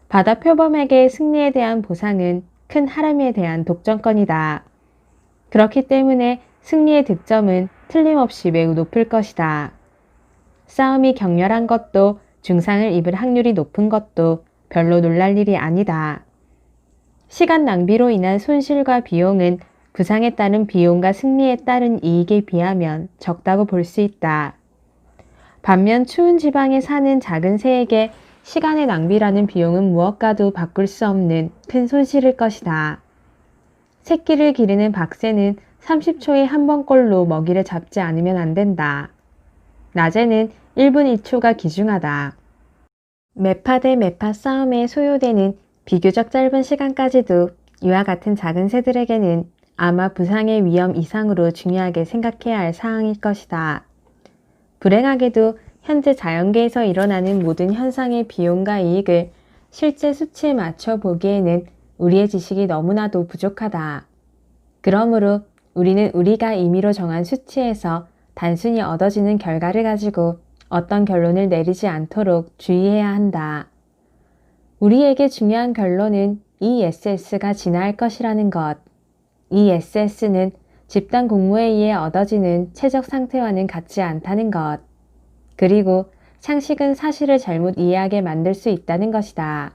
바다 표범에게 승리에 대한 보상은 큰 하람에 대한 독점권이다. 그렇기 때문에 승리의 득점은 틀림없이 매우 높을 것이다. 싸움이 격렬한 것도 중상을 입을 확률이 높은 것도 별로 놀랄 일이 아니다. 시간 낭비로 인한 손실과 비용은 부상에 따른 비용과 승리에 따른 이익에 비하면 적다고 볼 수 있다. 반면 추운 지방에 사는 작은 새에게 시간의 낭비라는 비용은 무엇과도 바꿀 수 없는 큰 손실일 것이다. 새끼를 기르는 박새는 30초에 한 번꼴로 먹이를 잡지 않으면 안 된다. 낮에는 1분 1초가 기중하다. 매파 대 매파 싸움에 소요되는 비교적 짧은 시간까지도 이와 같은 작은 새들에게는 아마 부상의 위험 이상으로 중요하게 생각해야 할 사항일 것이다. 불행하게도 현재 자연계에서 일어나는 모든 현상의 비용과 이익을 실제 수치에 맞춰 보기에는 우리의 지식이 너무나도 부족하다. 그러므로 우리는 우리가 임의로 정한 수치에서 단순히 얻어지는 결과를 가지고 어떤 결론을 내리지 않도록 주의해야 한다. 우리에게 중요한 결론은 ESS가 진화할 것이라는 것. ESS는 집단 공모에 의해 얻어지는 체적 상태와는 같지 않다는 것. 그리고 상식은 사실을 잘못 이해하게 만들 수 있다는 것이다.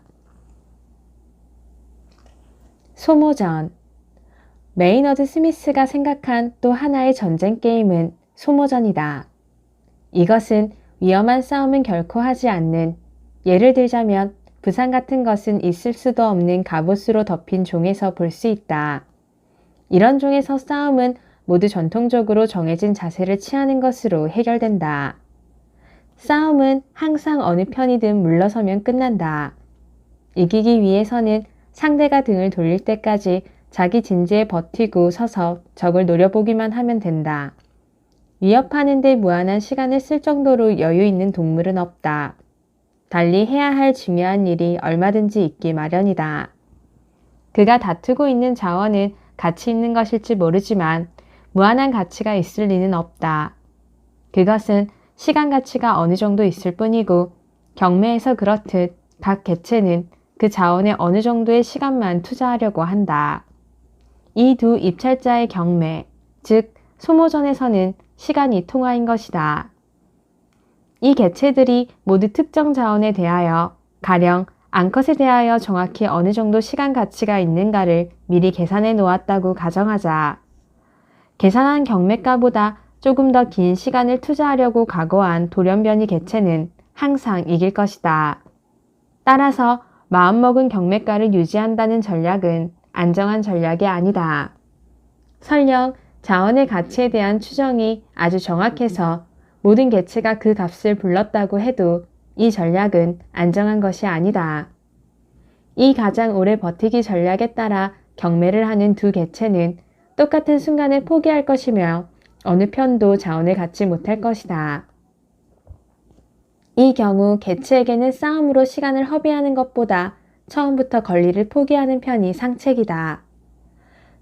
소모전. 메이너드 스미스가 생각한 또 하나의 전쟁 게임은 소모전이다. 이것은 위험한 싸움은 결코 하지 않는, 예를 들자면 부상 같은 것은 있을 수도 없는 갑옷으로 덮인 종에서 볼 수 있다. 이런 종에서 싸움은 모두 전통적으로 정해진 자세를 취하는 것으로 해결된다. 싸움은 항상 어느 편이든 물러서면 끝난다. 이기기 위해서는 상대가 등을 돌릴 때까지 자기 진지에 버티고 서서 적을 노려보기만 하면 된다. 위협하는 데 무한한 시간을 쓸 정도로 여유 있는 동물은 없다. 달리 해야 할 중요한 일이 얼마든지 있기 마련이다. 그가 다투고 있는 자원은 가치 있는 것일지 모르지만 무한한 가치가 있을 리는 없다. 그것은 시간 가치가 어느 정도 있을 뿐이고, 경매에서 그렇듯 각 개체는 그 자원에 어느 정도의 시간만 투자하려고 한다. 이 두 입찰자의 경매, 즉 소모전에서는 시간이 통화인 것이다. 이 개체들이 모두 특정 자원에 대하여 가령 암컷에 대하여 정확히 어느 정도 시간 가치가 있는가를 미리 계산해 놓았다고 가정하자. 계산한 경매가보다 조금 더 긴 시간을 투자하려고 각오한 돌연변이 개체는 항상 이길 것이다. 따라서 마음먹은 경매가를 유지한다는 전략은 안정한 전략이 아니다. 설령 자원의 가치에 대한 추정이 아주 정확해서 모든 개체가 그 값을 불렀다고 해도 이 전략은 안정한 것이 아니다. 이 가장 오래 버티기 전략에 따라 경매를 하는 두 개체는 똑같은 순간에 포기할 것이며 어느 편도 자원을 갖지 못할 것이다. 이 경우 개체에게는 싸움으로 시간을 허비하는 것보다 처음부터 권리를 포기하는 편이 상책이다.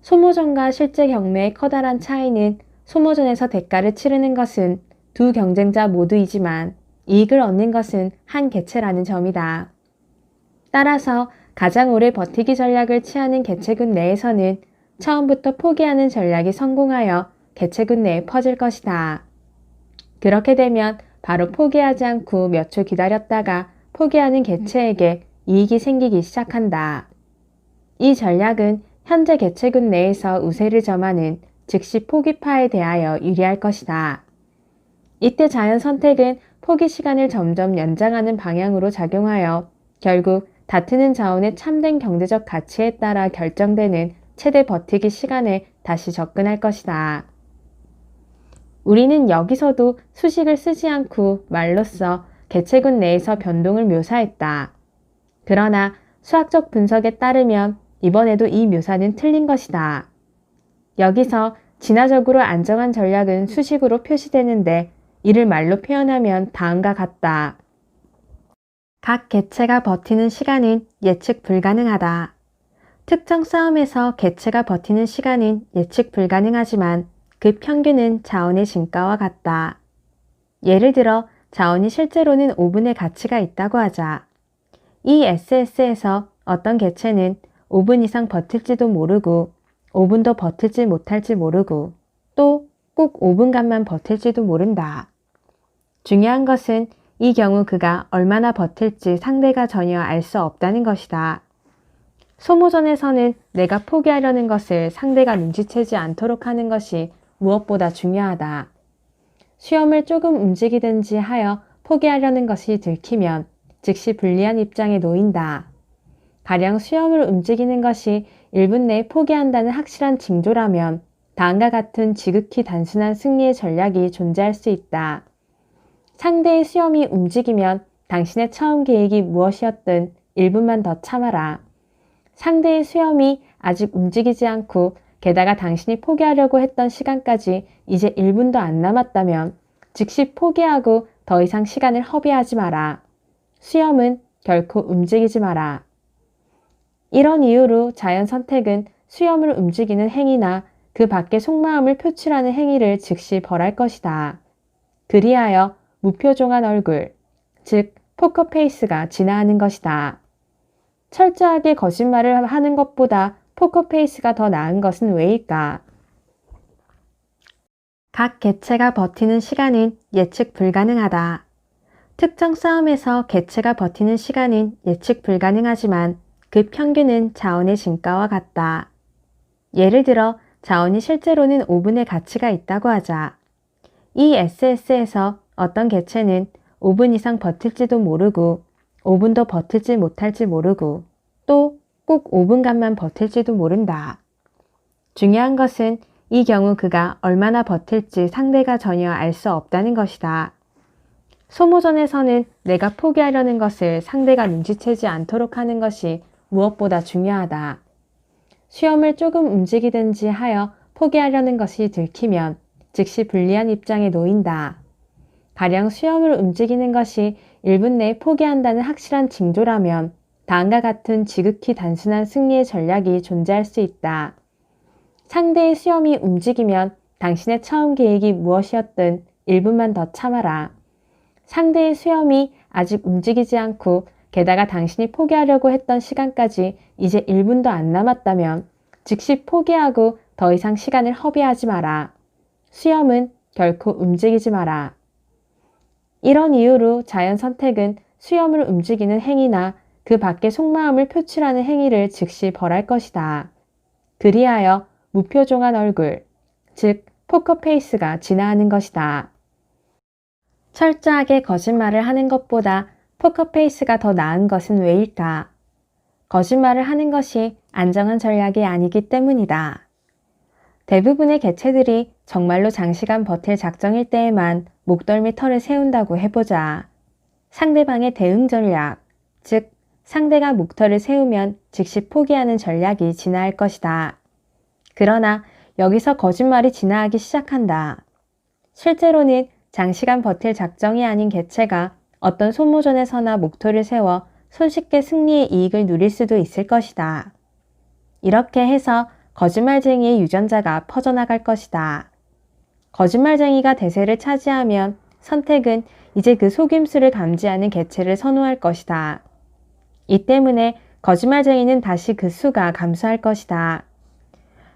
소모전과 실제 경매의 커다란 차이는 소모전에서 대가를 치르는 것은 두 경쟁자 모두이지만 이익을 얻는 것은 한 개체라는 점이다. 따라서 가장 오래 버티기 전략을 취하는 개체군 내에서는 처음부터 포기하는 전략이 성공하여 개체군 내에 퍼질 것이다. 그렇게 되면 바로 포기하지 않고 몇 초 기다렸다가 포기하는 개체에게 이익이 생기기 시작한다. 이 전략은 현재 개체군 내에서 우세를 점하는 즉시 포기파에 대하여 유리할 것이다. 이때 자연 선택은 포기 시간을 점점 연장하는 방향으로 작용하여 결국 다투는 자원의 참된 경제적 가치에 따라 결정되는 최대 버티기 시간에 다시 접근할 것이다. 우리는 여기서도 수식을 쓰지 않고 말로써 개체군 내에서 변동을 묘사했다. 그러나 수학적 분석에 따르면 이번에도 이 묘사는 틀린 것이다. 여기서 진화적으로 안정한 전략은 수식으로 표시되는데 이를 말로 표현하면 다음과 같다. 각 개체가 버티는 시간은 예측 불가능하다. 특정 싸움에서 개체가 버티는 시간은 예측 불가능하지만 그 평균은 자원의 진가와 같다. 예를 들어 자원이 실제로는 5분의 가치가 있다고 하자. 이 SS에서 어떤 개체는 5분 이상 버틸지도 모르고 5분도 버틸지 못할지 모르고 또 꼭 5분간만 버틸지도 모른다. 중요한 것은 이 경우 그가 얼마나 버틸지 상대가 전혀 알 수 없다는 것이다. 소모전에서는 내가 포기하려는 것을 상대가 눈치채지 않도록 하는 것이 무엇보다 중요하다. 수염을 조금 움직이든지 하여 포기하려는 것이 들키면 즉시 불리한 입장에 놓인다. 가령 수염을 움직이는 것이 1분 내에 포기한다는 확실한 징조라면 다음과 같은 지극히 단순한 승리의 전략이 존재할 수 있다. 상대의 수염이 움직이면 당신의 처음 계획이 무엇이었든 1분만 더 참아라. 상대의 수염이 아직 움직이지 않고 게다가 당신이 포기하려고 했던 시간까지 이제 1분도 안 남았다면 즉시 포기하고 더 이상 시간을 허비하지 마라. 수염은 결코 움직이지 마라. 이런 이유로 자연 선택은 수염을 움직이는 행위나 그 밖의 속마음을 표출하는 행위를 즉시 벌할 것이다. 그리하여 무표정한 얼굴, 즉 포커페이스가 진화하는 것이다. 철저하게 거짓말을 하는 것보다 포커페이스가 더 나은 것은 왜일까? 각 개체가 버티는 시간은 예측 불가능하다. 특정 싸움에서 개체가 버티는 시간은 예측 불가능하지만 그 평균은 자원의 진가와 같다. 예를 들어 자원이 실제로는 5분의 가치가 있다고 하자. 이 SS에서 어떤 개체는 5분 이상 버틸지도 모르고 5분도 버틸지 못할지 모르고 또 꼭 5분간만 버틸지도 모른다. 중요한 것은 이 경우 그가 얼마나 버틸지 상대가 전혀 알 수 없다는 것이다. 소모전에서는 내가 포기하려는 것을 상대가 눈치채지 않도록 하는 것이 무엇보다 중요하다. 수염을 조금 움직이든지 하여 포기하려는 것이 들키면 즉시 불리한 입장에 놓인다. 가령 수염을 움직이는 것이 1분 내에 포기한다는 확실한 징조라면 다음과 같은 지극히 단순한 승리의 전략이 존재할 수 있다. 상대의 수염이 움직이면 당신의 처음 계획이 무엇이었든 1분만 더 참아라. 상대의 수염이 아직 움직이지 않고 게다가 당신이 포기하려고 했던 시간까지 이제 1분도 안 남았다면 즉시 포기하고 더 이상 시간을 허비하지 마라. 수염은 결코 움직이지 마라. 이런 이유로 자연 선택은 수염을 움직이는 행위나 그 밖의 속마음을 표출하는 행위를 즉시 벌할 것이다. 그리하여 무표정한 얼굴, 즉 포커페이스가 진화하는 것이다. 철저하게 거짓말을 하는 것보다 포커페이스가 더 나은 것은 왜일까? 거짓말을 하는 것이 안정한 전략이 아니기 때문이다. 대부분의 개체들이 정말로 장시간 버틸 작정일 때에만 목덜 및 털을 세운다고 해보자. 상대방의 대응 전략, 즉 상대가 목털을 세우면 즉시 포기하는 전략이 진화할 것이다. 그러나 여기서 거짓말이 진화하기 시작한다. 실제로는 장시간 버틸 작정이 아닌 개체가 어떤 소모전에서나 목토를 세워 손쉽게 승리의 이익을 누릴 수도 있을 것이다. 이렇게 해서 거짓말쟁이의 유전자가 퍼져나갈 것이다. 거짓말쟁이가 대세를 차지하면 선택은 이제 그 속임수를 감지하는 개체를 선호할 것이다. 이 때문에 거짓말쟁이는 다시 그 수가 감소할 것이다.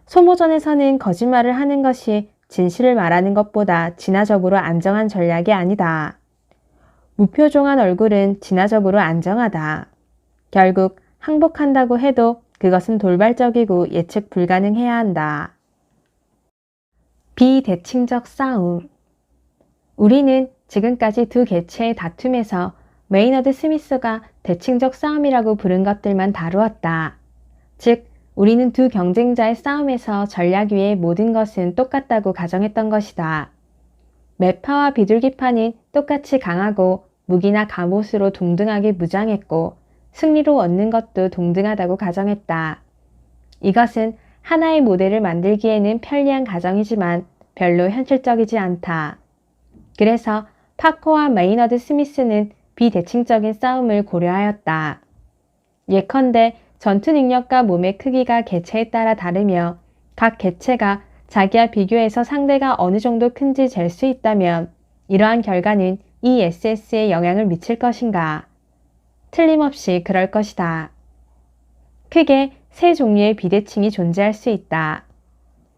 소모전에서는 거짓말을 하는 것이 진실을 말하는 것보다 진화적으로 안정한 전략이 아니다. 무표정한 얼굴은 진화적으로 안정하다. 결국 항복한다고 해도 그것은 돌발적이고 예측 불가능해야 한다. 비대칭적 싸움. 우리는 지금까지 두 개체의 다툼에서 메이너드 스미스가 대칭적 싸움이라고 부른 것들만 다루었다. 즉, 우리는 두 경쟁자의 싸움에서 전략 위의 모든 것은 똑같다고 가정했던 것이다. 매파와 비둘기파는 똑같이 강하고 무기나 갑옷으로 동등하게 무장했고 승리로 얻는 것도 동등하다고 가정했다. 이것은 하나의 모델을 만들기에는 편리한 가정이지만 별로 현실적이지 않다. 그래서 파커와 메이너드 스미스는 비대칭적인 싸움을 고려하였다. 예컨대 전투 능력과 몸의 크기가 개체에 따라 다르며 각 개체가 자기와 비교해서 상대가 어느 정도 큰지 잴 수 있다면 이러한 결과는 ESS에 영향을 미칠 것인가? 틀림없이 그럴 것이다. 크게 세 종류의 비대칭이 존재할 수 있다.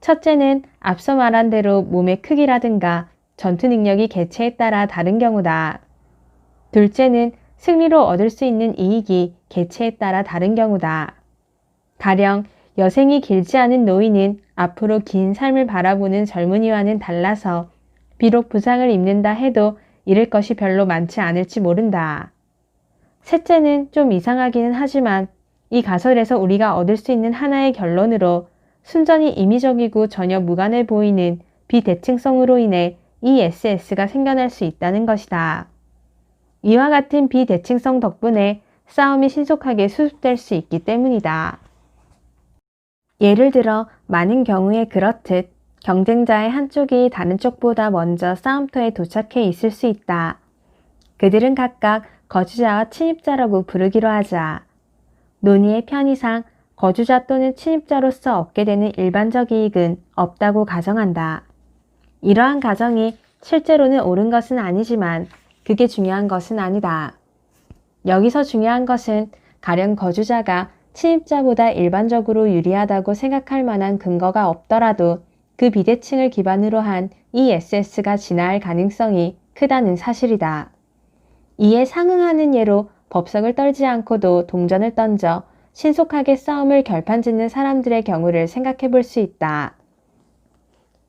첫째는 앞서 말한 대로 몸의 크기라든가 전투 능력이 개체에 따라 다른 경우다. 둘째는 승리로 얻을 수 있는 이익이 개체에 따라 다른 경우다. 가령 여생이 길지 않은 노인은 앞으로 긴 삶을 바라보는 젊은이와는 달라서 비록 부상을 입는다 해도 잃을 것이 별로 많지 않을지 모른다. 셋째는 좀 이상하기는 하지만 이 가설에서 우리가 얻을 수 있는 하나의 결론으로 순전히 임의적이고 전혀 무관해 보이는 비대칭성으로 인해 ESS가 생겨날 수 있다는 것이다. 이와 같은 비대칭성 덕분에 싸움이 신속하게 수습될 수 있기 때문이다. 예를 들어 많은 경우에 그렇듯 경쟁자의 한쪽이 다른 쪽보다 먼저 싸움터에 도착해 있을 수 있다. 그들은 각각 거주자와 침입자라고 부르기로 하자. 논의의 편의상 거주자 또는 침입자로서 얻게 되는 일반적 이익은 없다고 가정한다. 이러한 가정이 실제로는 옳은 것은 아니지만 그게 중요한 것은 아니다. 여기서 중요한 것은 가령 거주자가 침입자보다 일반적으로 유리하다고 생각할 만한 근거가 없더라도 그 비대칭을 기반으로 한 ESS가 진화할 가능성이 크다는 사실이다. 이에 상응하는 예로 법석을 떨지 않고도 동전을 던져 신속하게 싸움을 결판짓는 사람들의 경우를 생각해 볼 수 있다.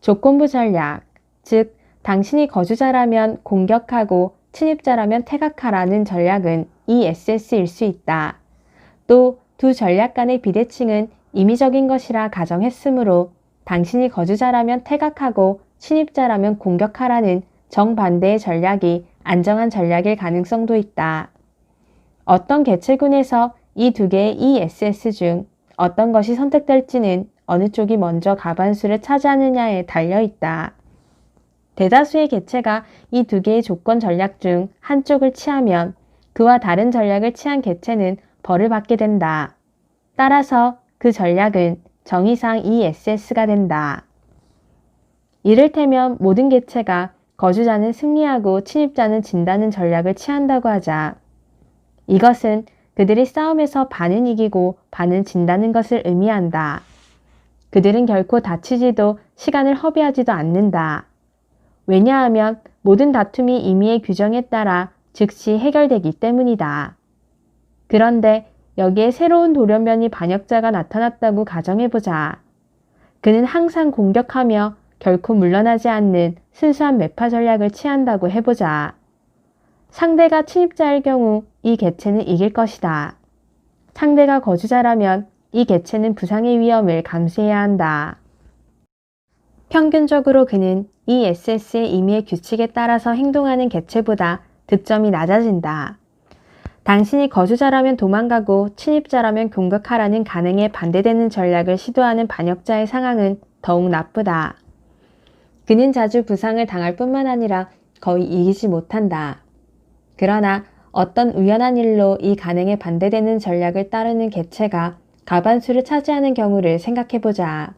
조건부 전략, 즉 당신이 거주자라면 공격하고 침입자라면 퇴각하라는 전략은 ESS일 수 있다. 또 두 전략 간의 비대칭은 임의적인 것이라 가정했으므로 당신이 거주자라면 퇴각하고 침입자라면 공격하라는 정반대의 전략이 안정한 전략일 가능성도 있다. 어떤 개체군에서 이 두 개의 ESS 중 어떤 것이 선택될지는 어느 쪽이 먼저 가반수를 차지하느냐에 달려있다. 대다수의 개체가 이 두 개의 조건 전략 중 한쪽을 취하면 그와 다른 전략을 취한 개체는 벌을 받게 된다. 따라서 그 전략은 정의상 ESS가 된다. 이를테면 모든 개체가 거주자는 승리하고 침입자는 진다는 전략을 취한다고 하자. 이것은 그들이 싸움에서 반은 이기고 반은 진다는 것을 의미한다. 그들은 결코 다치지도 시간을 허비하지도 않는다. 왜냐하면 모든 다툼이 임의의 규정에 따라 즉시 해결되기 때문이다. 그런데 여기에 새로운 돌연변이 반역자가 나타났다고 가정해보자. 그는 항상 공격하며 결코 물러나지 않는 순수한 매파 전략을 취한다고 해보자. 상대가 침입자일 경우 이 개체는 이길 것이다. 상대가 거주자라면 이 개체는 부상의 위험을 감수해야 한다. 평균적으로 그는 이 SS의 임의의 규칙에 따라서 행동하는 개체보다 득점이 낮아진다. 당신이 거주자라면 도망가고 침입자라면 공격하라는 간행에 반대되는 전략을 시도하는 반역자의 상황은 더욱 나쁘다. 그는 자주 부상을 당할 뿐만 아니라 거의 이기지 못한다. 그러나 어떤 우연한 일로 이 간행에 반대되는 전략을 따르는 개체가 과반수를 차지하는 경우를 생각해보자.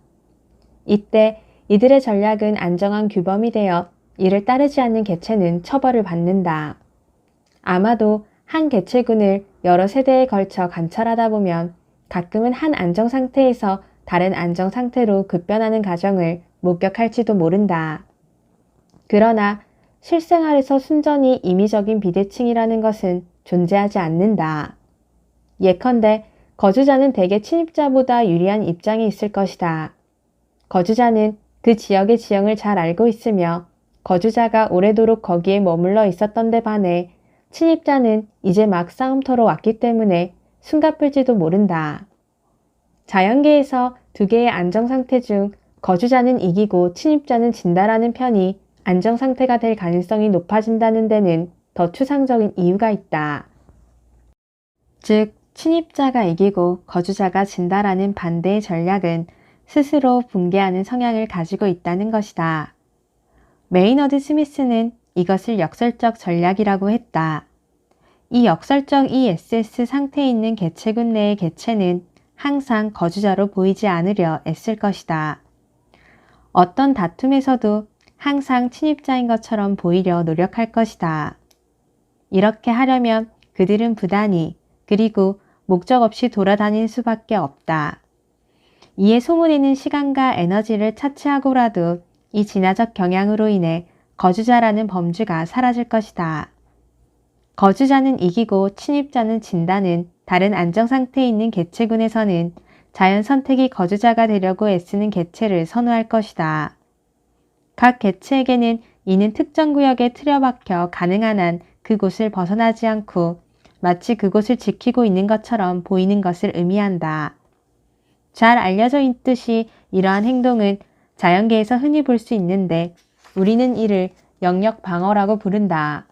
이때 이들의 전략은 안정한 규범이 되어 이를 따르지 않는 개체는 처벌을 받는다. 아마도 한 개체군을 여러 세대에 걸쳐 관찰하다 보면 가끔은 한 안정 상태에서 다른 안정 상태로 급변하는 과정을 목격할지도 모른다. 그러나 실생활에서 순전히 임의적인 비대칭이라는 것은 존재하지 않는다. 예컨대 거주자는 대개 침입자보다 유리한 입장에 있을 것이다. 거주자는 그 지역의 지형을 잘 알고 있으며 거주자가 오래도록 거기에 머물러 있었던 데 반해 침입자는 이제 막 싸움터로 왔기 때문에 숨가쁠지도 모른다. 자연계에서 두 개의 안정상태 중 거주자는 이기고 침입자는 진다라는 편이 안정상태가 될 가능성이 높아진다는 데는 더 추상적인 이유가 있다. 즉, 침입자가 이기고 거주자가 진다라는 반대의 전략은 스스로 붕괴하는 성향을 가지고 있다는 것이다. 메이너드 스미스는 이것을 역설적 전략이라고 했다. 이 역설적 ESS 상태에 있는 개체군 내의 개체는 항상 거주자로 보이지 않으려 애쓸 것이다. 어떤 다툼에서도 항상 침입자인 것처럼 보이려 노력할 것이다. 이렇게 하려면 그들은 부단히 그리고 목적 없이 돌아다닐 수밖에 없다. 이에 소모되는 시간과 에너지를 차치하고라도 이 진화적 경향으로 인해 거주자라는 범주가 사라질 것이다. 거주자는 이기고 침입자는 진다는 다른 안정상태에 있는 개체군에서는 자연 선택이 거주자가 되려고 애쓰는 개체를 선호할 것이다. 각 개체에게는 이는 특정 구역에 틀어박혀 가능한 한 그곳을 벗어나지 않고 마치 그곳을 지키고 있는 것처럼 보이는 것을 의미한다. 잘 알려져 있듯이 이러한 행동은 자연계에서 흔히 볼 수 있는데 우리는 이를 영역 방어라고 부른다.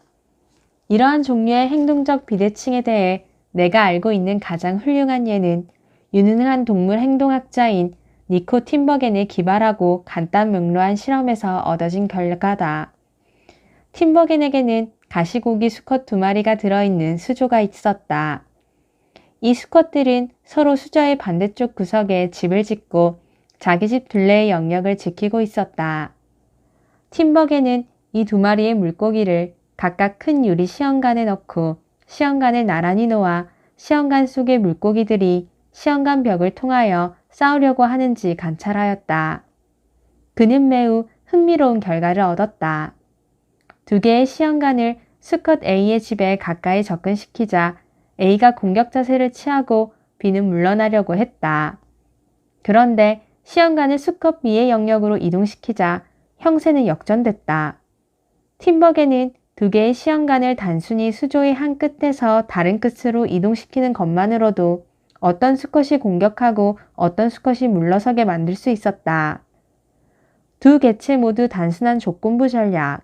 이러한 종류의 행동적 비대칭에 대해 내가 알고 있는 가장 훌륭한 예는 유능한 동물 행동학자인 니코 팀버겐이 기발하고 간단 명료한 실험에서 얻어진 결과다. 팀버겐에게는 가시고기 수컷 2마리가 들어있는 수조가 있었다. 이 수컷들은 서로 수조의 반대쪽 구석에 집을 짓고 자기 집 둘레의 영역을 지키고 있었다. 팀버겐은 이 2마리의 물고기를 각각 큰 유리 시험관에 넣고 시험관을 나란히 놓아 시험관 속의 물고기들이 시험관 벽을 통하여 싸우려고 하는지 관찰하였다. 그는 매우 흥미로운 결과를 얻었다. 2개의 시험관을 수컷 A의 집에 가까이 접근시키자 A가 공격 자세를 취하고 B는 물러나려고 했다. 그런데 시험관을 수컷 B의 영역으로 이동시키자 형세는 역전됐다. 팀버겐은 2개의 시험관을 단순히 수조의 한 끝에서 다른 끝으로 이동시키는 것만으로도 어떤 수컷이 공격하고 어떤 수컷이 물러서게 만들 수 있었다. 두 개체 모두 단순한 조건부 전략,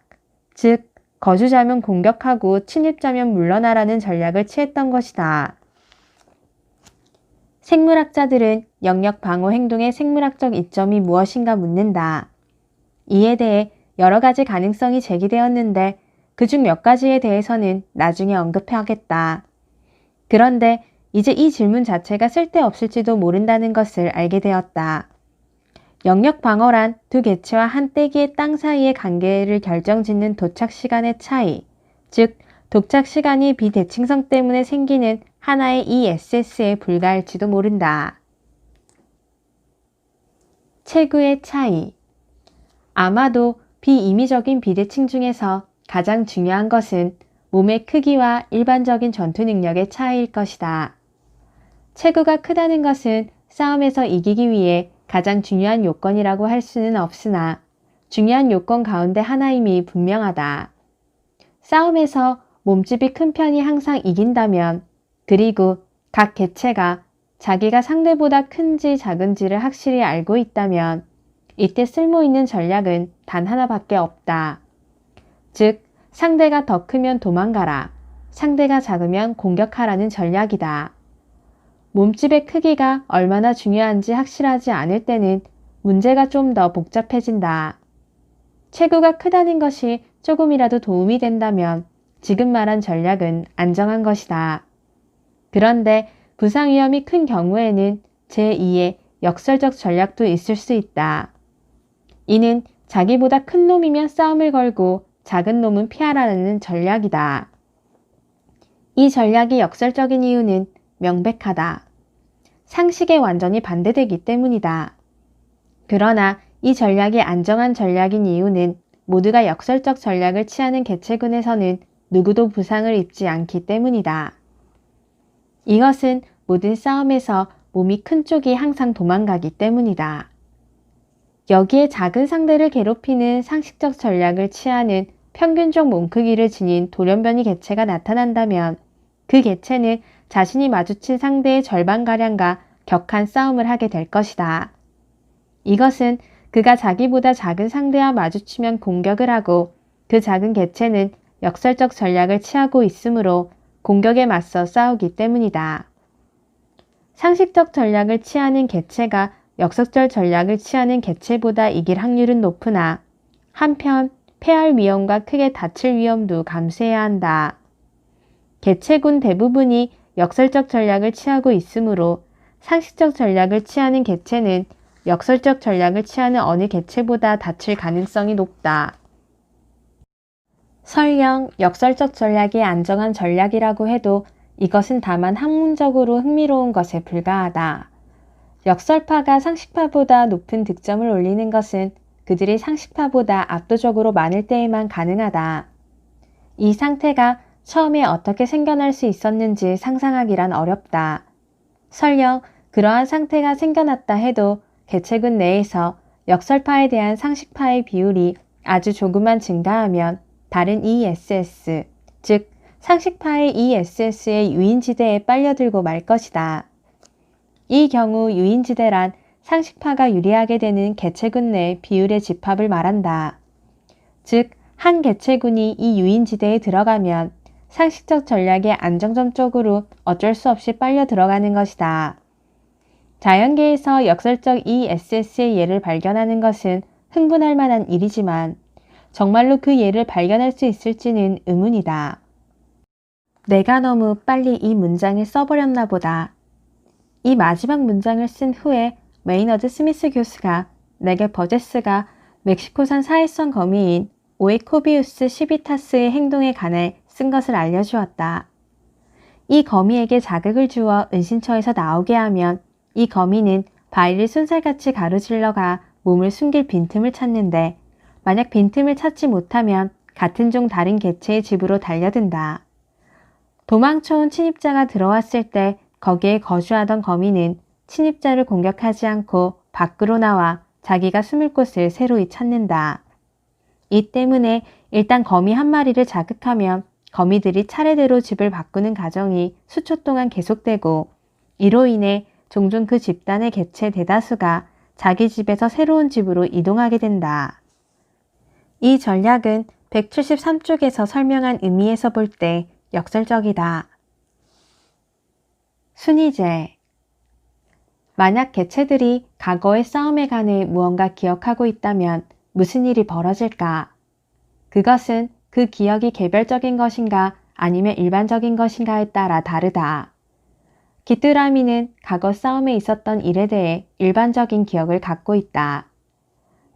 즉 거주자면 공격하고 침입자면 물러나라는 전략을 취했던 것이다. 생물학자들은 영역 방어 행동의 생물학적 이점이 무엇인가 묻는다. 이에 대해 여러 가지 가능성이 제기되었는데 그중 몇 가지에 대해서는 나중에 언급하겠다. 그런데 이제 이 질문 자체가 쓸데없을지도 모른다는 것을 알게 되었다. 영역 방어란 두 개체와 한 떼기의 땅 사이의 관계를 결정짓는 도착 시간의 차이, 즉 도착 시간이 비대칭성 때문에 생기는 하나의 ESS에 불과할지도 모른다. 체구의 차이. 아마도 비임의적인 비대칭 중에서 가장 중요한 것은 몸의 크기와 일반적인 전투 능력의 차이일 것이다. 체구가 크다는 것은 싸움에서 이기기 위해 가장 중요한 요건이라고 할 수는 없으나 중요한 요건 가운데 하나임이 분명하다. 싸움에서 몸집이 큰 편이 항상 이긴다면, 그리고 각 개체가 자기가 상대보다 큰지 작은지를 확실히 알고 있다면 이때 쓸모있는 전략은 단 하나밖에 없다. 즉, 상대가 더 크면 도망가라, 상대가 작으면 공격하라는 전략이다. 몸집의 크기가 얼마나 중요한지 확실하지 않을 때는 문제가 좀 더 복잡해진다. 체구가 크다는 것이 조금이라도 도움이 된다면 지금 말한 전략은 안정한 것이다. 그런데 부상 위험이 큰 경우에는 제2의 역설적 전략도 있을 수 있다. 이는 자기보다 큰 놈이면 싸움을 걸고 작은 놈은 피하라는 전략이다. 이 전략이 역설적인 이유는 명백하다. 상식에 완전히 반대되기 때문이다. 그러나 이 전략이 안정한 전략인 이유는 모두가 역설적 전략을 취하는 개체군에서는 누구도 부상을 입지 않기 때문이다. 이것은 모든 싸움에서 몸이 큰 쪽이 항상 도망가기 때문이다. 여기에 작은 상대를 괴롭히는 상식적 전략을 취하는 평균적 몸 크기를 지닌 돌연변이 개체가 나타난다면 그 개체는 자신이 마주친 상대의 절반가량과 격한 싸움을 하게 될 것이다. 이것은 그가 자기보다 작은 상대와 마주치면 공격을 하고 그 작은 개체는 역설적 전략을 취하고 있으므로 공격에 맞서 싸우기 때문이다. 상식적 전략을 취하는 개체가 역설적 전략을 취하는 개체보다 이길 확률은 높으나 한편 패할 위험과 크게 다칠 위험도 감수해야 한다. 개체군 대부분이 역설적 전략을 취하고 있으므로 상식적 전략을 취하는 개체는 역설적 전략을 취하는 어느 개체보다 다칠 가능성이 높다. 설령 역설적 전략이 안정한 전략이라고 해도 이것은 다만 학문적으로 흥미로운 것에 불과하다. 역설파가 상식파보다 높은 득점을 올리는 것은 그들이 상식파보다 압도적으로 많을 때에만 가능하다. 이 상태가 처음에 어떻게 생겨날 수 있었는지 상상하기란 어렵다. 설령 그러한 상태가 생겨났다 해도 개체군 내에서 역설파에 대한 상식파의 비율이 아주 조금만 증가하면 다른 ESS, 즉 상식파의 ESS의 유인지대에 빨려들고 말 것이다. 이 경우 유인지대란 상식파가 유리하게 되는 개체군 내 비율의 집합을 말한다. 즉, 한 개체군이 이 유인지대에 들어가면 상식적 전략의 안정점 쪽으로 어쩔 수 없이 빨려 들어가는 것이다. 자연계에서 역설적 ESS의 예를 발견하는 것은 흥분할 만한 일이지만 정말로 그 예를 발견할 수 있을지는 의문이다. 내가 너무 빨리 이 문장을 써버렸나 보다. 이 마지막 문장을 쓴 후에 메이너드 스미스 교수가 내게 버제스가 멕시코산 사회성 거미인 오에코비우스 시비타스의 행동에 관해 쓴 것을 알려주었다. 이 거미에게 자극을 주어 은신처에서 나오게 하면 이 거미는 바위를 쏜살같이 가로질러가 몸을 숨길 빈틈을 찾는데 만약 빈틈을 찾지 못하면 같은 종 다른 개체의 집으로 달려든다. 도망쳐온 침입자가 들어왔을 때 거기에 거주하던 거미는 침입자를 공격하지 않고 밖으로 나와 자기가 숨을 곳을 새로이 찾는다. 이 때문에 일단 거미 한 마리를 자극하면 거미들이 차례대로 집을 바꾸는 과정이 수초 동안 계속되고 이로 인해 종종 그 집단의 개체 대다수가 자기 집에서 새로운 집으로 이동하게 된다. 이 전략은 173쪽에서 설명한 의미에서 볼 때 역설적이다. 순위제. 만약 개체들이 과거의 싸움에 관해 무언가 기억하고 있다면 무슨 일이 벌어질까? 그것은 그 기억이 개별적인 것인가 아니면 일반적인 것인가에 따라 다르다. 귀뚜라미는 과거 싸움에 있었던 일에 대해 일반적인 기억을 갖고 있다.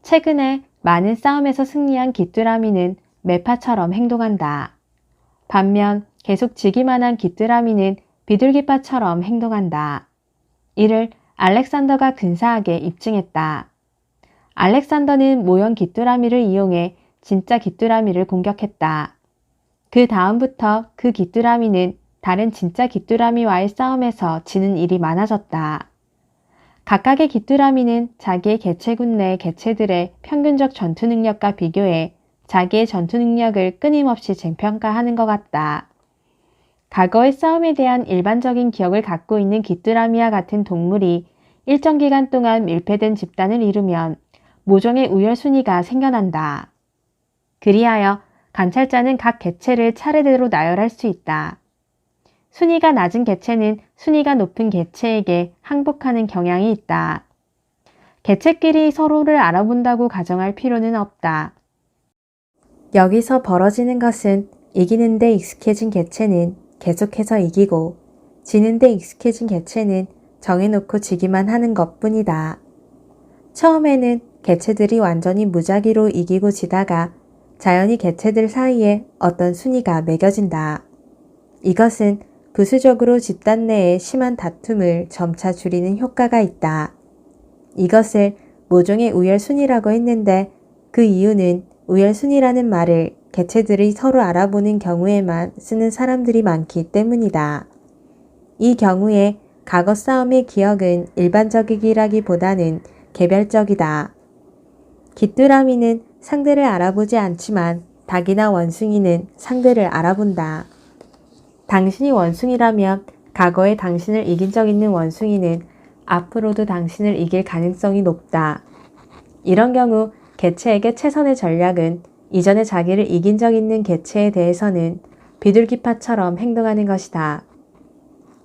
최근에 많은 싸움에서 승리한 귀뚜라미는 매파처럼 행동한다. 반면 계속 지기만 한 귀뚜라미는 비둘기파처럼 행동한다. 이를 알렉산더가 근사하게 입증했다. 알렉산더는 모형 귀뚜라미를 이용해 진짜 귀뚜라미를 공격했다. 그 다음부터 그 귀뚜라미는 다른 진짜 귀뚜라미와의 싸움에서 지는 일이 많아졌다. 각각의 귀뚜라미는 자기의 개체군 내 개체들의 평균적 전투 능력과 비교해 자기의 전투 능력을 끊임없이 재평가하는 것 같다. 과거의 싸움에 대한 일반적인 기억을 갖고 있는 귀뚜라미와 같은 동물이 일정 기간 동안 밀폐된 집단을 이루면 모종의 우열순위가 생겨난다. 그리하여 관찰자는 각 개체를 차례대로 나열할 수 있다. 순위가 낮은 개체는 순위가 높은 개체에게 항복하는 경향이 있다. 개체끼리 서로를 알아본다고 가정할 필요는 없다. 여기서 벌어지는 것은 이기는 데 익숙해진 개체는 계속해서 이기고 지는 데 익숙해진 개체는 정해놓고 지기만 하는 것뿐이다. 처음에는 개체들이 완전히 무작위로 이기고 지다가 자연히 개체들 사이에 어떤 순위가 매겨진다. 이것은 부수적으로 집단 내의 심한 다툼을 점차 줄이는 효과가 있다. 이것을 모종의 우열순위라고 했는데 그 이유는 우열순위라는 말을 개체들이 서로 알아보는 경우에만 쓰는 사람들이 많기 때문이다. 이 경우에 과거 싸움의 기억은 일반적이기라기보다는 개별적이다. 귀뚜라미는 상대를 알아보지 않지만 닭이나 원숭이는 상대를 알아본다. 당신이 원숭이라면 과거에 당신을 이긴 적 있는 원숭이는 앞으로도 당신을 이길 가능성이 높다. 이런 경우 개체에게 최선의 전략은 이전에 자기를 이긴 적 있는 개체에 대해서는 비둘기파처럼 행동하는 것이다.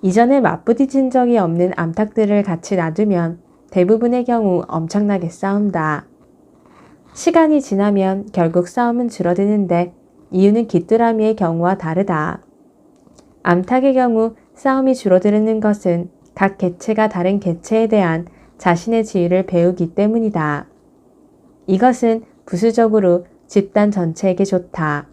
이전에 맞부딪힌 적이 없는 암탉들을 같이 놔두면 대부분의 경우 엄청나게 싸운다. 시간이 지나면 결국 싸움은 줄어드는데 이유는 귀뚜라미의 경우와 다르다. 암탉의 경우 싸움이 줄어드는 것은 각 개체가 다른 개체에 대한 자신의 지위를 배우기 때문이다. 이것은 부수적으로 집단 전체에게 좋다.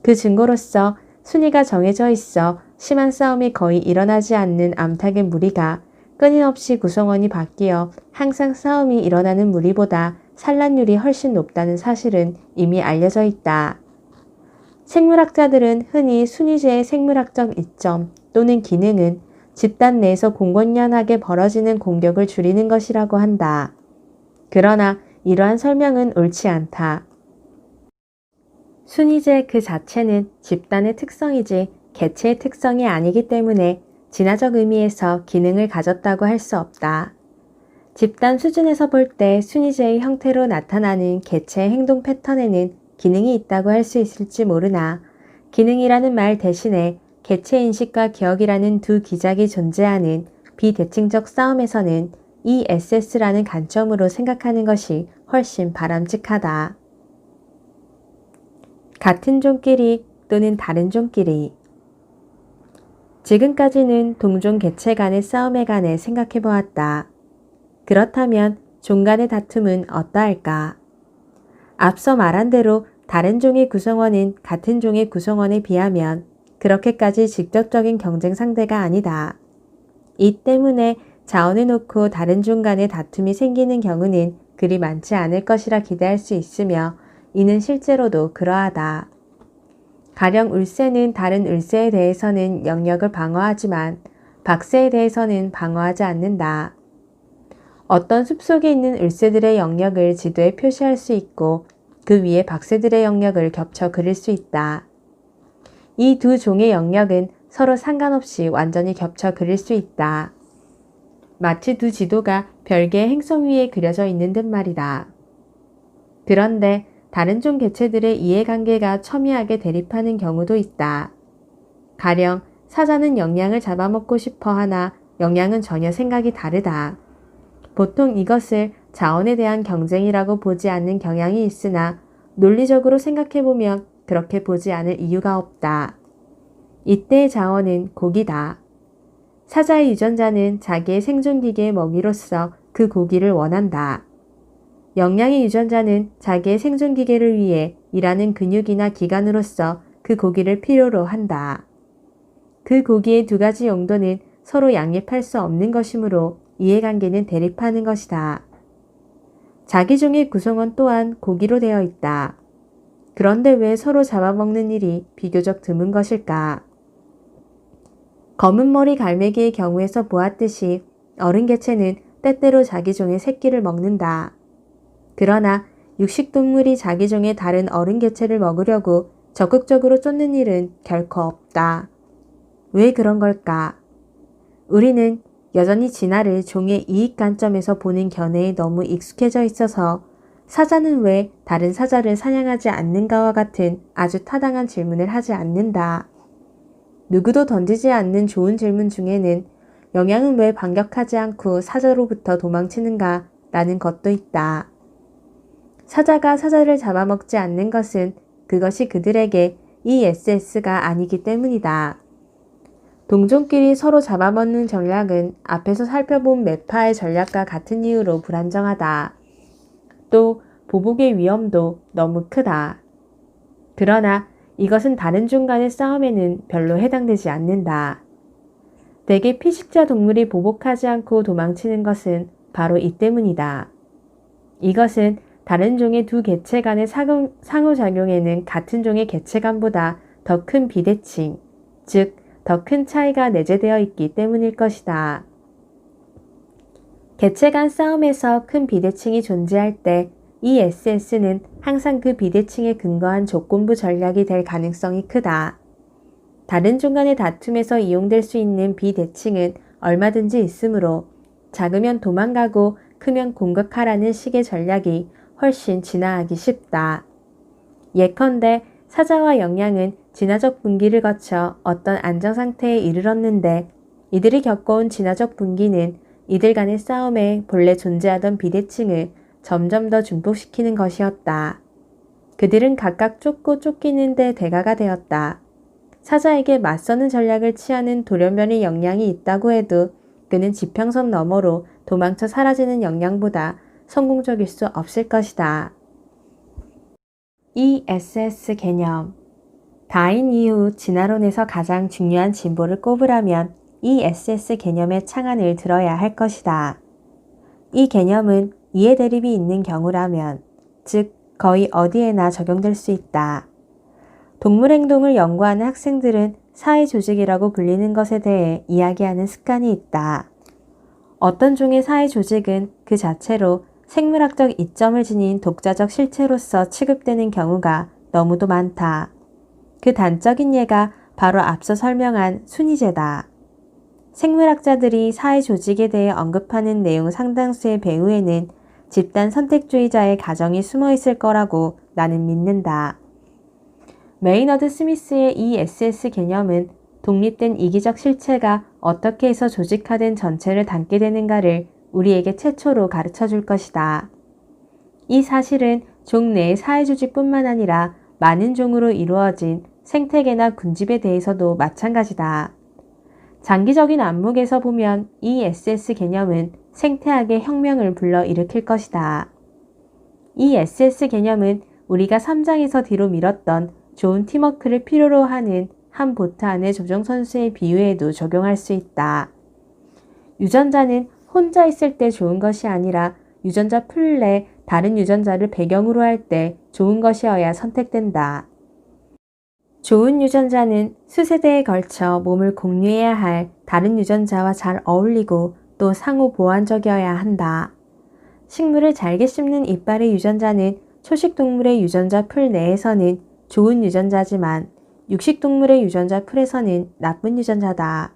그 증거로서 순위가 정해져 있어 심한 싸움이 거의 일어나지 않는 암탉의 무리가 끊임없이 구성원이 바뀌어 항상 싸움이 일어나는 무리보다 산란율이 훨씬 높다는 사실은 이미 알려져 있다. 생물학자들은 흔히 순위제의 생물학적 이점 또는 기능은 집단 내에서 공공연하게 벌어지는 공격을 줄이는 것이라고 한다. 그러나 이러한 설명은 옳지 않다. 순위제 그 자체는 집단의 특성이지 개체의 특성이 아니기 때문에 진화적 의미에서 기능을 가졌다고 할 수 없다. 집단 수준에서 볼 때 순위제의 형태로 나타나는 개체의 행동 패턴에는 기능이 있다고 할 수 있을지 모르나 기능이라는 말 대신에 개체인식과 기억이라는 두 기작이 존재하는 비대칭적 싸움에서는 ESS라는 관점으로 생각하는 것이 훨씬 바람직하다. 같은 종끼리 또는 다른 종끼리. 지금까지는 동종 개체 간의 싸움에 관해 생각해 보았다. 그렇다면 종 간의 다툼은 어떠할까? 앞서 말한 대로 다른 종의 구성원은 같은 종의 구성원에 비하면 그렇게까지 직접적인 경쟁 상대가 아니다. 이 때문에 자원을 놓고 다른 종 간의 다툼이 생기는 경우는 그리 많지 않을 것이라 기대할 수 있으며 이는 실제로도 그러하다. 가령 울새는 다른 울새에 대해서는 영역을 방어하지만 박새에 대해서는 방어하지 않는다. 어떤 숲속에 있는 울새들의 영역을 지도에 표시할 수 있고 그 위에 박새들의 영역을 겹쳐 그릴 수 있다. 이 두 종의 영역은 서로 상관없이 완전히 겹쳐 그릴 수 있다. 마치 두 지도가 별개의 행성 위에 그려져 있는 듯 말이다. 그런데 다른 종 개체들의 이해관계가 첨예하게 대립하는 경우도 있다. 가령 사자는 영양을 잡아먹고 싶어 하나 영양은 전혀 생각이 다르다. 보통 이것을 자원에 대한 경쟁이라고 보지 않는 경향이 있으나 논리적으로 생각해보면 그렇게 보지 않을 이유가 없다. 이때의 자원은 고기다. 사자의 유전자는 자기의 생존기계의 먹이로서 그 고기를 원한다. 영양의 유전자는 자기의 생존기계를 위해 일하는 근육이나 기관으로서 그 고기를 필요로 한다. 그 고기의 두 가지 용도는 서로 양립할 수 없는 것이므로 이해관계는 대립하는 것이다. 자기 종의 구성원 또한 고기로 되어 있다. 그런데 왜 서로 잡아먹는 일이 비교적 드문 것일까? 검은 머리 갈매기의 경우에서 보았듯이 어른 개체는 때때로 자기 종의 새끼를 먹는다. 그러나 육식동물이 자기 종의 다른 어른 개체를 먹으려고 적극적으로 쫓는 일은 결코 없다. 왜 그런 걸까? 우리는 여전히 진화를 종의 이익 관점에서 보는 견해에 너무 익숙해져 있어서 사자는 왜 다른 사자를 사냥하지 않는가와 같은 아주 타당한 질문을 하지 않는다. 누구도 던지지 않는 좋은 질문 중에는 영양은 왜 반격하지 않고 사자로부터 도망치는가 라는 것도 있다. 사자가 사자를 잡아먹지 않는 것은 그것이 그들에게 ESS가 아니기 때문이다. 동종끼리 서로 잡아먹는 전략은 앞에서 살펴본 매파의 전략과 같은 이유로 불안정하다. 또 보복의 위험도 너무 크다. 그러나 이것은 다른 종 간의 싸움에는 별로 해당되지 않는다. 대개 피식자 동물이 보복하지 않고 도망치는 것은 바로 이 때문이다. 이것은 다른 종의 두 개체 간의 상호작용에는 같은 종의 개체 간보다 더 큰 비대칭, 즉 더 큰 차이가 내재되어 있기 때문일 것이다. 개체 간 싸움에서 큰 비대칭이 존재할 때 ESS는 항상 그 비대칭에 근거한 조건부 전략이 될 가능성이 크다. 다른 종 간의 다툼에서 이용될 수 있는 비대칭은 얼마든지 있으므로 작으면 도망가고 크면 공격하라는 식의 전략이 훨씬 진화하기 쉽다. 예컨대 사자와 영양은 진화적 분기를 거쳐 어떤 안정상태에 이르렀는데 이들이 겪어온 진화적 분기는 이들 간의 싸움에 본래 존재하던 비대칭을 점점 더 증폭시키는 것이었다. 그들은 각각 쫓고 쫓기는 데 대가가 되었다. 사자에게 맞서는 전략을 취하는 돌연변이 역량이 있다고 해도 그는 지평선 너머로 도망쳐 사라지는 역량보다 성공적일 수 없을 것이다. ESS 개념. 다인 이후 진화론에서 가장 중요한 진보를 꼽으라면 ESS 개념의 창안을 들어야 할 것이다. 이 개념은 이해 대립이 있는 경우라면, 즉 거의 어디에나 적용될 수 있다. 동물 행동을 연구하는 학생들은 사회조직이라고 불리는 것에 대해 이야기하는 습관이 있다. 어떤 종의 사회조직은 그 자체로 생물학적 이점을 지닌 독자적 실체로서 취급되는 경우가 너무도 많다. 그 단적인 예가 바로 앞서 설명한 순위제다. 생물학자들이 사회조직에 대해 언급하는 내용 상당수의 배후에는 집단 선택주의자의 가정이 숨어 있을 거라고 나는 믿는다. 메이너드 스미스의 ESS 개념은 독립된 이기적 실체가 어떻게 해서 조직화된 전체를 담게 되는가를 우리에게 최초로 가르쳐 줄 것이다. 이 사실은 종 내의 사회조직뿐만 아니라 많은 종으로 이루어진 생태계나 군집에 대해서도 마찬가지다. 장기적인 안목에서 보면 ESS 개념은 생태학의 혁명을 불러일으킬 것이다. ESS 개념은 우리가 3장에서 뒤로 미뤘던 좋은 팀워크를 필요로 하는 한 보트 안의 조종선수의 비유에도 적용할 수 있다. 유전자는 혼자 있을 때 좋은 것이 아니라 유전자 풀 내 다른 유전자를 배경으로 할 때 좋은 것이어야 선택된다. 좋은 유전자는 수세대에 걸쳐 몸을 공유해야 할 다른 유전자와 잘 어울리고 또 상호 보완적이어야 한다. 식물을 잘게 씹는 이빨의 유전자는 초식동물의 유전자 풀 내에서는 좋은 유전자지만 육식동물의 유전자 풀에서는 나쁜 유전자다.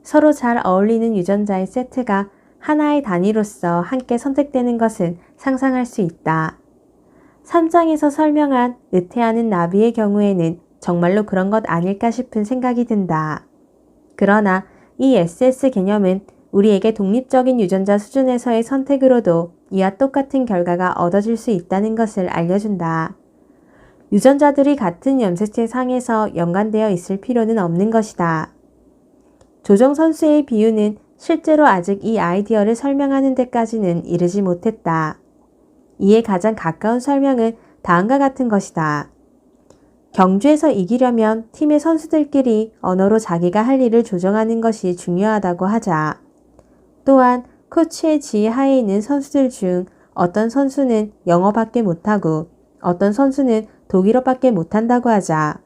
서로 잘 어울리는 유전자의 세트가 하나의 단위로서 함께 선택되는 것은 상상할 수 있다. 3장에서 설명한 의태하는 나비의 경우에는 정말로 그런 것 아닐까 싶은 생각이 든다. 그러나 이 SS 개념은 우리에게 독립적인 유전자 수준에서의 선택으로도 이와 똑같은 결과가 얻어질 수 있다는 것을 알려준다. 유전자들이 같은 염색체 상에서 연관되어 있을 필요는 없는 것이다. 조정선수의 비유는 실제로 아직 이 아이디어를 설명하는 데까지는 이르지 못했다. 이에 가장 가까운 설명은 다음과 같은 것이다. 경주에서 이기려면 팀의 선수들끼리 언어로 자기가 할 일을 조정하는 것이 중요하다고 하자. 또한 코치의 지휘 하에 있는 선수들 중 어떤 선수는 영어밖에 못하고 어떤 선수는 독일어밖에 못한다고 하자.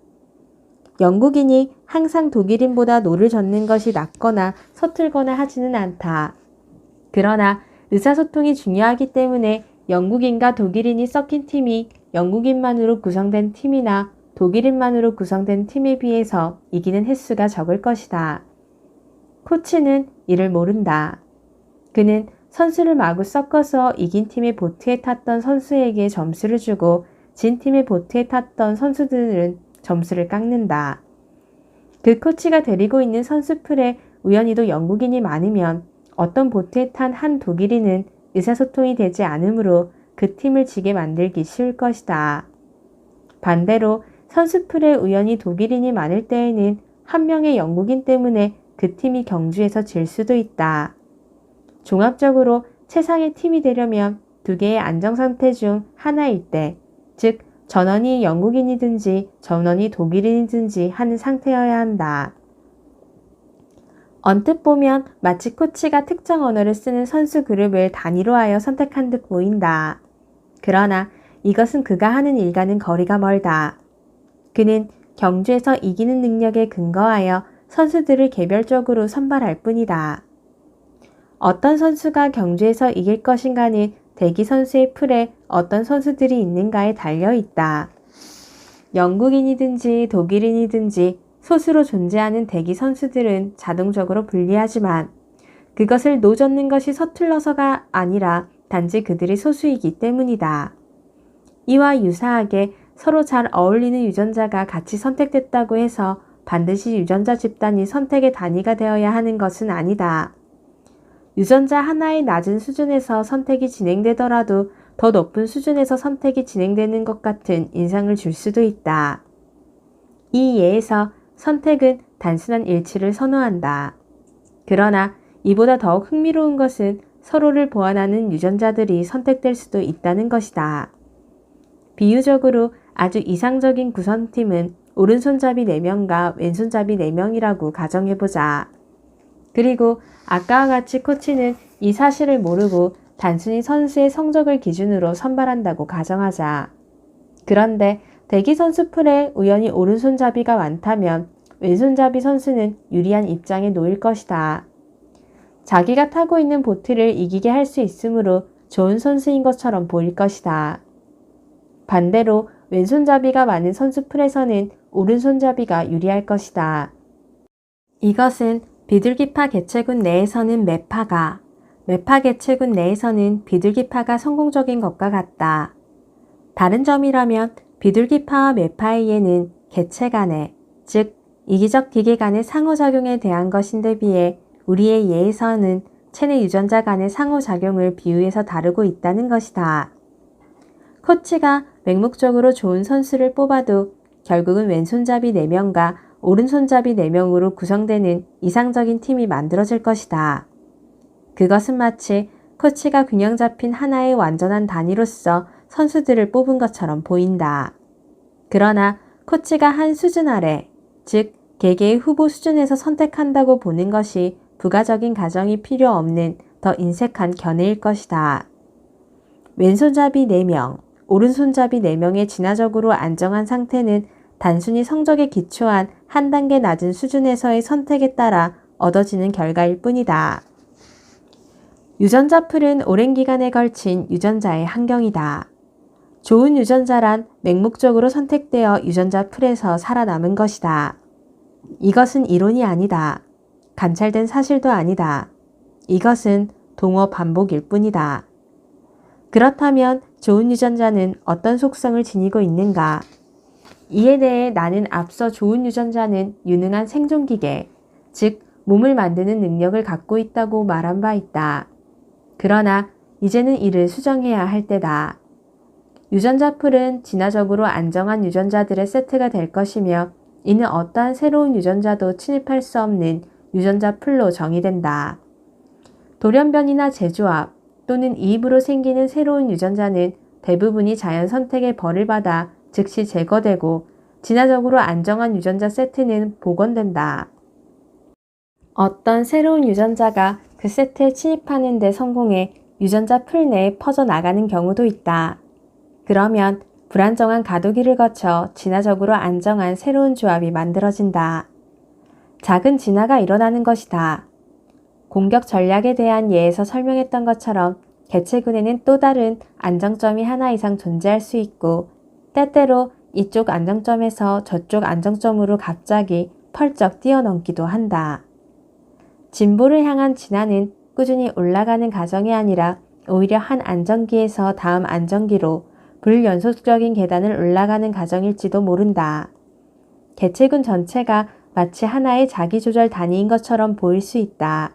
영국인이 항상 독일인보다 노를 젓는 것이 낫거나 서툴거나 하지는 않다. 그러나 의사소통이 중요하기 때문에 영국인과 독일인이 섞인 팀이 영국인만으로 구성된 팀이나 독일인만으로 구성된 팀에 비해서 이기는 횟수가 적을 것이다. 코치는 이를 모른다. 그는 선수를 마구 섞어서 이긴 팀의 보트에 탔던 선수에게 점수를 주고 진 팀의 보트에 탔던 선수들은 점수를 깎는다. 그 코치가 데리고 있는 선수풀에 우연히도 영국인이 많으면 어떤 보트에 탄 한 독일인은 의사소통이 되지 않으므로 그 팀을 지게 만들기 쉬울 것이다. 반대로 선수풀에 우연히 독일인이 많을 때에는 한 명의 영국인 때문에 그 팀이 경주에서 질 수도 있다. 종합적으로 최상의 팀이 되려면 두 개의 안정상태 중 하나일 때, 즉 전원이 영국인이든지 전원이 독일인이든지 하는 상태여야 한다. 언뜻 보면 마치 코치가 특정 언어를 쓰는 선수 그룹을 단위로 하여 선택한 듯 보인다. 그러나 이것은 그가 하는 일과는 거리가 멀다. 그는 경주에서 이기는 능력에 근거하여 선수들을 개별적으로 선발할 뿐이다. 어떤 선수가 경주에서 이길 것인가는 대기 선수의 풀에 어떤 선수들이 있는가에 달려 있다. 영국인이든지 독일인이든지 소수로 존재하는 대기 선수들은 자동적으로 불리하지만 그것을 노젓는 것이 서툴러서가 아니라 단지 그들이 소수이기 때문이다. 이와 유사하게 서로 잘 어울리는 유전자가 같이 선택됐다고 해서 반드시 유전자 집단이 선택의 단위가 되어야 하는 것은 아니다. 유전자 하나의 낮은 수준에서 선택이 진행되더라도 더 높은 수준에서 선택이 진행되는 것 같은 인상을 줄 수도 있다. 이 예에서 선택은 단순한 일치를 선호한다. 그러나 이보다 더욱 흥미로운 것은 서로를 보완하는 유전자들이 선택될 수도 있다는 것이다. 비유적으로 아주 이상적인 구성팀은 오른손잡이 4명과 왼손잡이 4명이라고 가정해보자. 그리고 아까와 같이 코치는 이 사실을 모르고 단순히 선수의 성적을 기준으로 선발한다고 가정하자. 그런데 대기 선수 풀에 우연히 오른손잡이가 많다면 왼손잡이 선수는 유리한 입장에 놓일 것이다. 자기가 타고 있는 보트를 이기게 할 수 있으므로 좋은 선수인 것처럼 보일 것이다. 반대로 왼손잡이가 많은 선수 풀에서는 오른손잡이가 유리할 것이다. 이것은 비둘기파 개체군 내에서는 매파가, 매파 개체군 내에서는 비둘기파가 성공적인 것과 같다. 다른 점이라면 비둘기파와 매파의 예는 개체 간의, 즉 이기적 기계 간의 상호작용에 대한 것인데 비해 우리의 예에서는 체내 유전자 간의 상호작용을 비유해서 다루고 있다는 것이다. 코치가 맹목적으로 좋은 선수를 뽑아도 결국은 왼손잡이 4명과 오른손잡이 4명으로 구성되는 이상적인 팀이 만들어질 것이다. 그것은 마치 코치가 균형 잡힌 하나의 완전한 단위로서 선수들을 뽑은 것처럼 보인다. 그러나 코치가 한 수준 아래, 즉 개개의 후보 수준에서 선택한다고 보는 것이 부가적인 가정이 필요 없는 더 인색한 견해일 것이다. 왼손잡이 4명, 오른손잡이 4명의 진화적으로 안정한 상태는 단순히 성적에 기초한 한 단계 낮은 수준에서의 선택에 따라 얻어지는 결과일 뿐이다. 유전자 풀은 오랜 기간에 걸친 유전자의 환경이다. 좋은 유전자란 맹목적으로 선택되어 유전자 풀에서 살아남은 것이다. 이것은 이론이 아니다. 관찰된 사실도 아니다. 이것은 동어 반복일 뿐이다. 그렇다면 좋은 유전자는 어떤 속성을 지니고 있는가? 이에 대해 나는 앞서 좋은 유전자는 유능한 생존기계, 즉 몸을 만드는 능력을 갖고 있다고 말한 바 있다. 그러나 이제는 이를 수정해야 할 때다. 유전자 풀은 진화적으로 안정한 유전자들의 세트가 될 것이며 이는 어떠한 새로운 유전자도 침입할 수 없는 유전자 풀로 정의된다. 돌연변이나 재조합 또는 이입으로 생기는 새로운 유전자는 대부분이 자연 선택의 벌을 받아 즉시 제거되고 진화적으로 안정한 유전자 세트는 복원된다. 어떤 새로운 유전자가 그 세트에 침입하는 데 성공해 유전자 풀 내에 퍼져나가는 경우도 있다. 그러면 불안정한 가두기를 거쳐 진화적으로 안정한 새로운 조합이 만들어진다. 작은 진화가 일어나는 것이다. 공격 전략에 대한 예에서 설명했던 것처럼 개체군에는 또 다른 안정점이 하나 이상 존재할 수 있고 때때로 이쪽 안정점에서 저쪽 안정점으로 갑자기 펄쩍 뛰어넘기도 한다. 진보를 향한 진화는 꾸준히 올라가는 과정이 아니라 오히려 한 안정기에서 다음 안정기로 불연속적인 계단을 올라가는 과정일지도 모른다. 개체군 전체가 마치 하나의 자기조절 단위인 것처럼 보일 수 있다.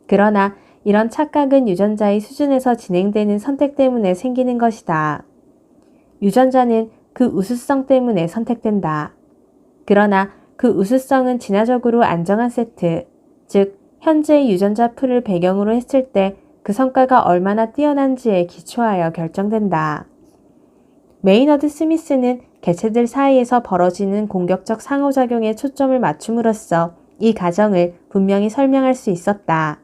그러나 이런 착각은 유전자의 수준에서 진행되는 선택 때문에 생기는 것이다. 유전자는 그 우수성 때문에 선택된다. 그러나 그 우수성은 진화적으로 안정한 세트, 즉 현재의 유전자 풀을 배경으로 했을 때 그 성과가 얼마나 뛰어난지에 기초하여 결정된다. 메이너드 스미스는 개체들 사이에서 벌어지는 공격적 상호작용에 초점을 맞춤으로써 이 과정을 분명히 설명할 수 있었다.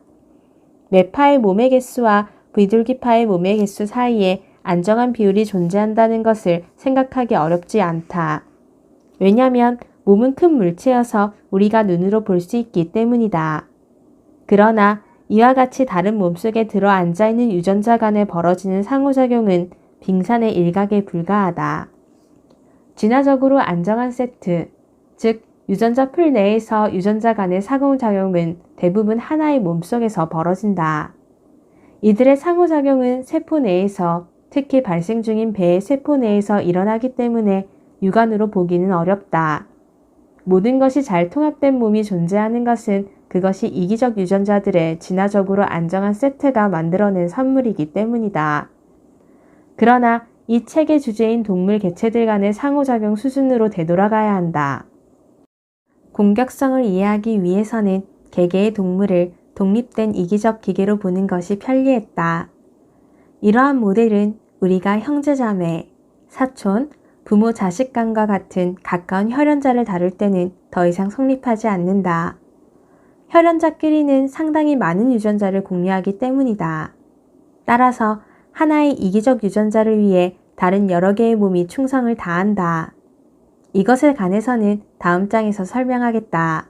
매파의 몸의 개수와 비둘기파의 몸의 개수 사이에 안정한 비율이 존재한다는 것을 생각하기 어렵지 않다. 왜냐하면 몸은 큰 물체여서 우리가 눈으로 볼 수 있기 때문이다. 그러나 이와 같이 다른 몸속에 들어 앉아있는 유전자 간에 벌어지는 상호작용은 빙산의 일각에 불과하다. 진화적으로 안정한 세트, 즉 유전자 풀 내에서 유전자 간의 상호작용은 대부분 하나의 몸속에서 벌어진다. 이들의 상호작용은 세포 내에서, 특히 발생 중인 배의 세포 내에서 일어나기 때문에 육안으로 보기는 어렵다. 모든 것이 잘 통합된 몸이 존재하는 것은 그것이 이기적 유전자들의 진화적으로 안정한 세트가 만들어낸 선물이기 때문이다. 그러나 이 책의 주제인 동물 개체들 간의 상호작용 수준으로 되돌아가야 한다. 공격성을 이해하기 위해서는 개개의 동물을 독립된 이기적 기계로 보는 것이 편리했다. 이러한 모델은 우리가 형제자매, 사촌, 부모 자식 간과 같은 가까운 혈연자를 다룰 때는 더 이상 성립하지 않는다. 혈연자끼리는 상당히 많은 유전자를 공유하기 때문이다. 따라서 하나의 이기적 유전자를 위해 다른 여러 개의 몸이 충성을 다한다. 이것에 관해서는 다음 장에서 설명하겠다.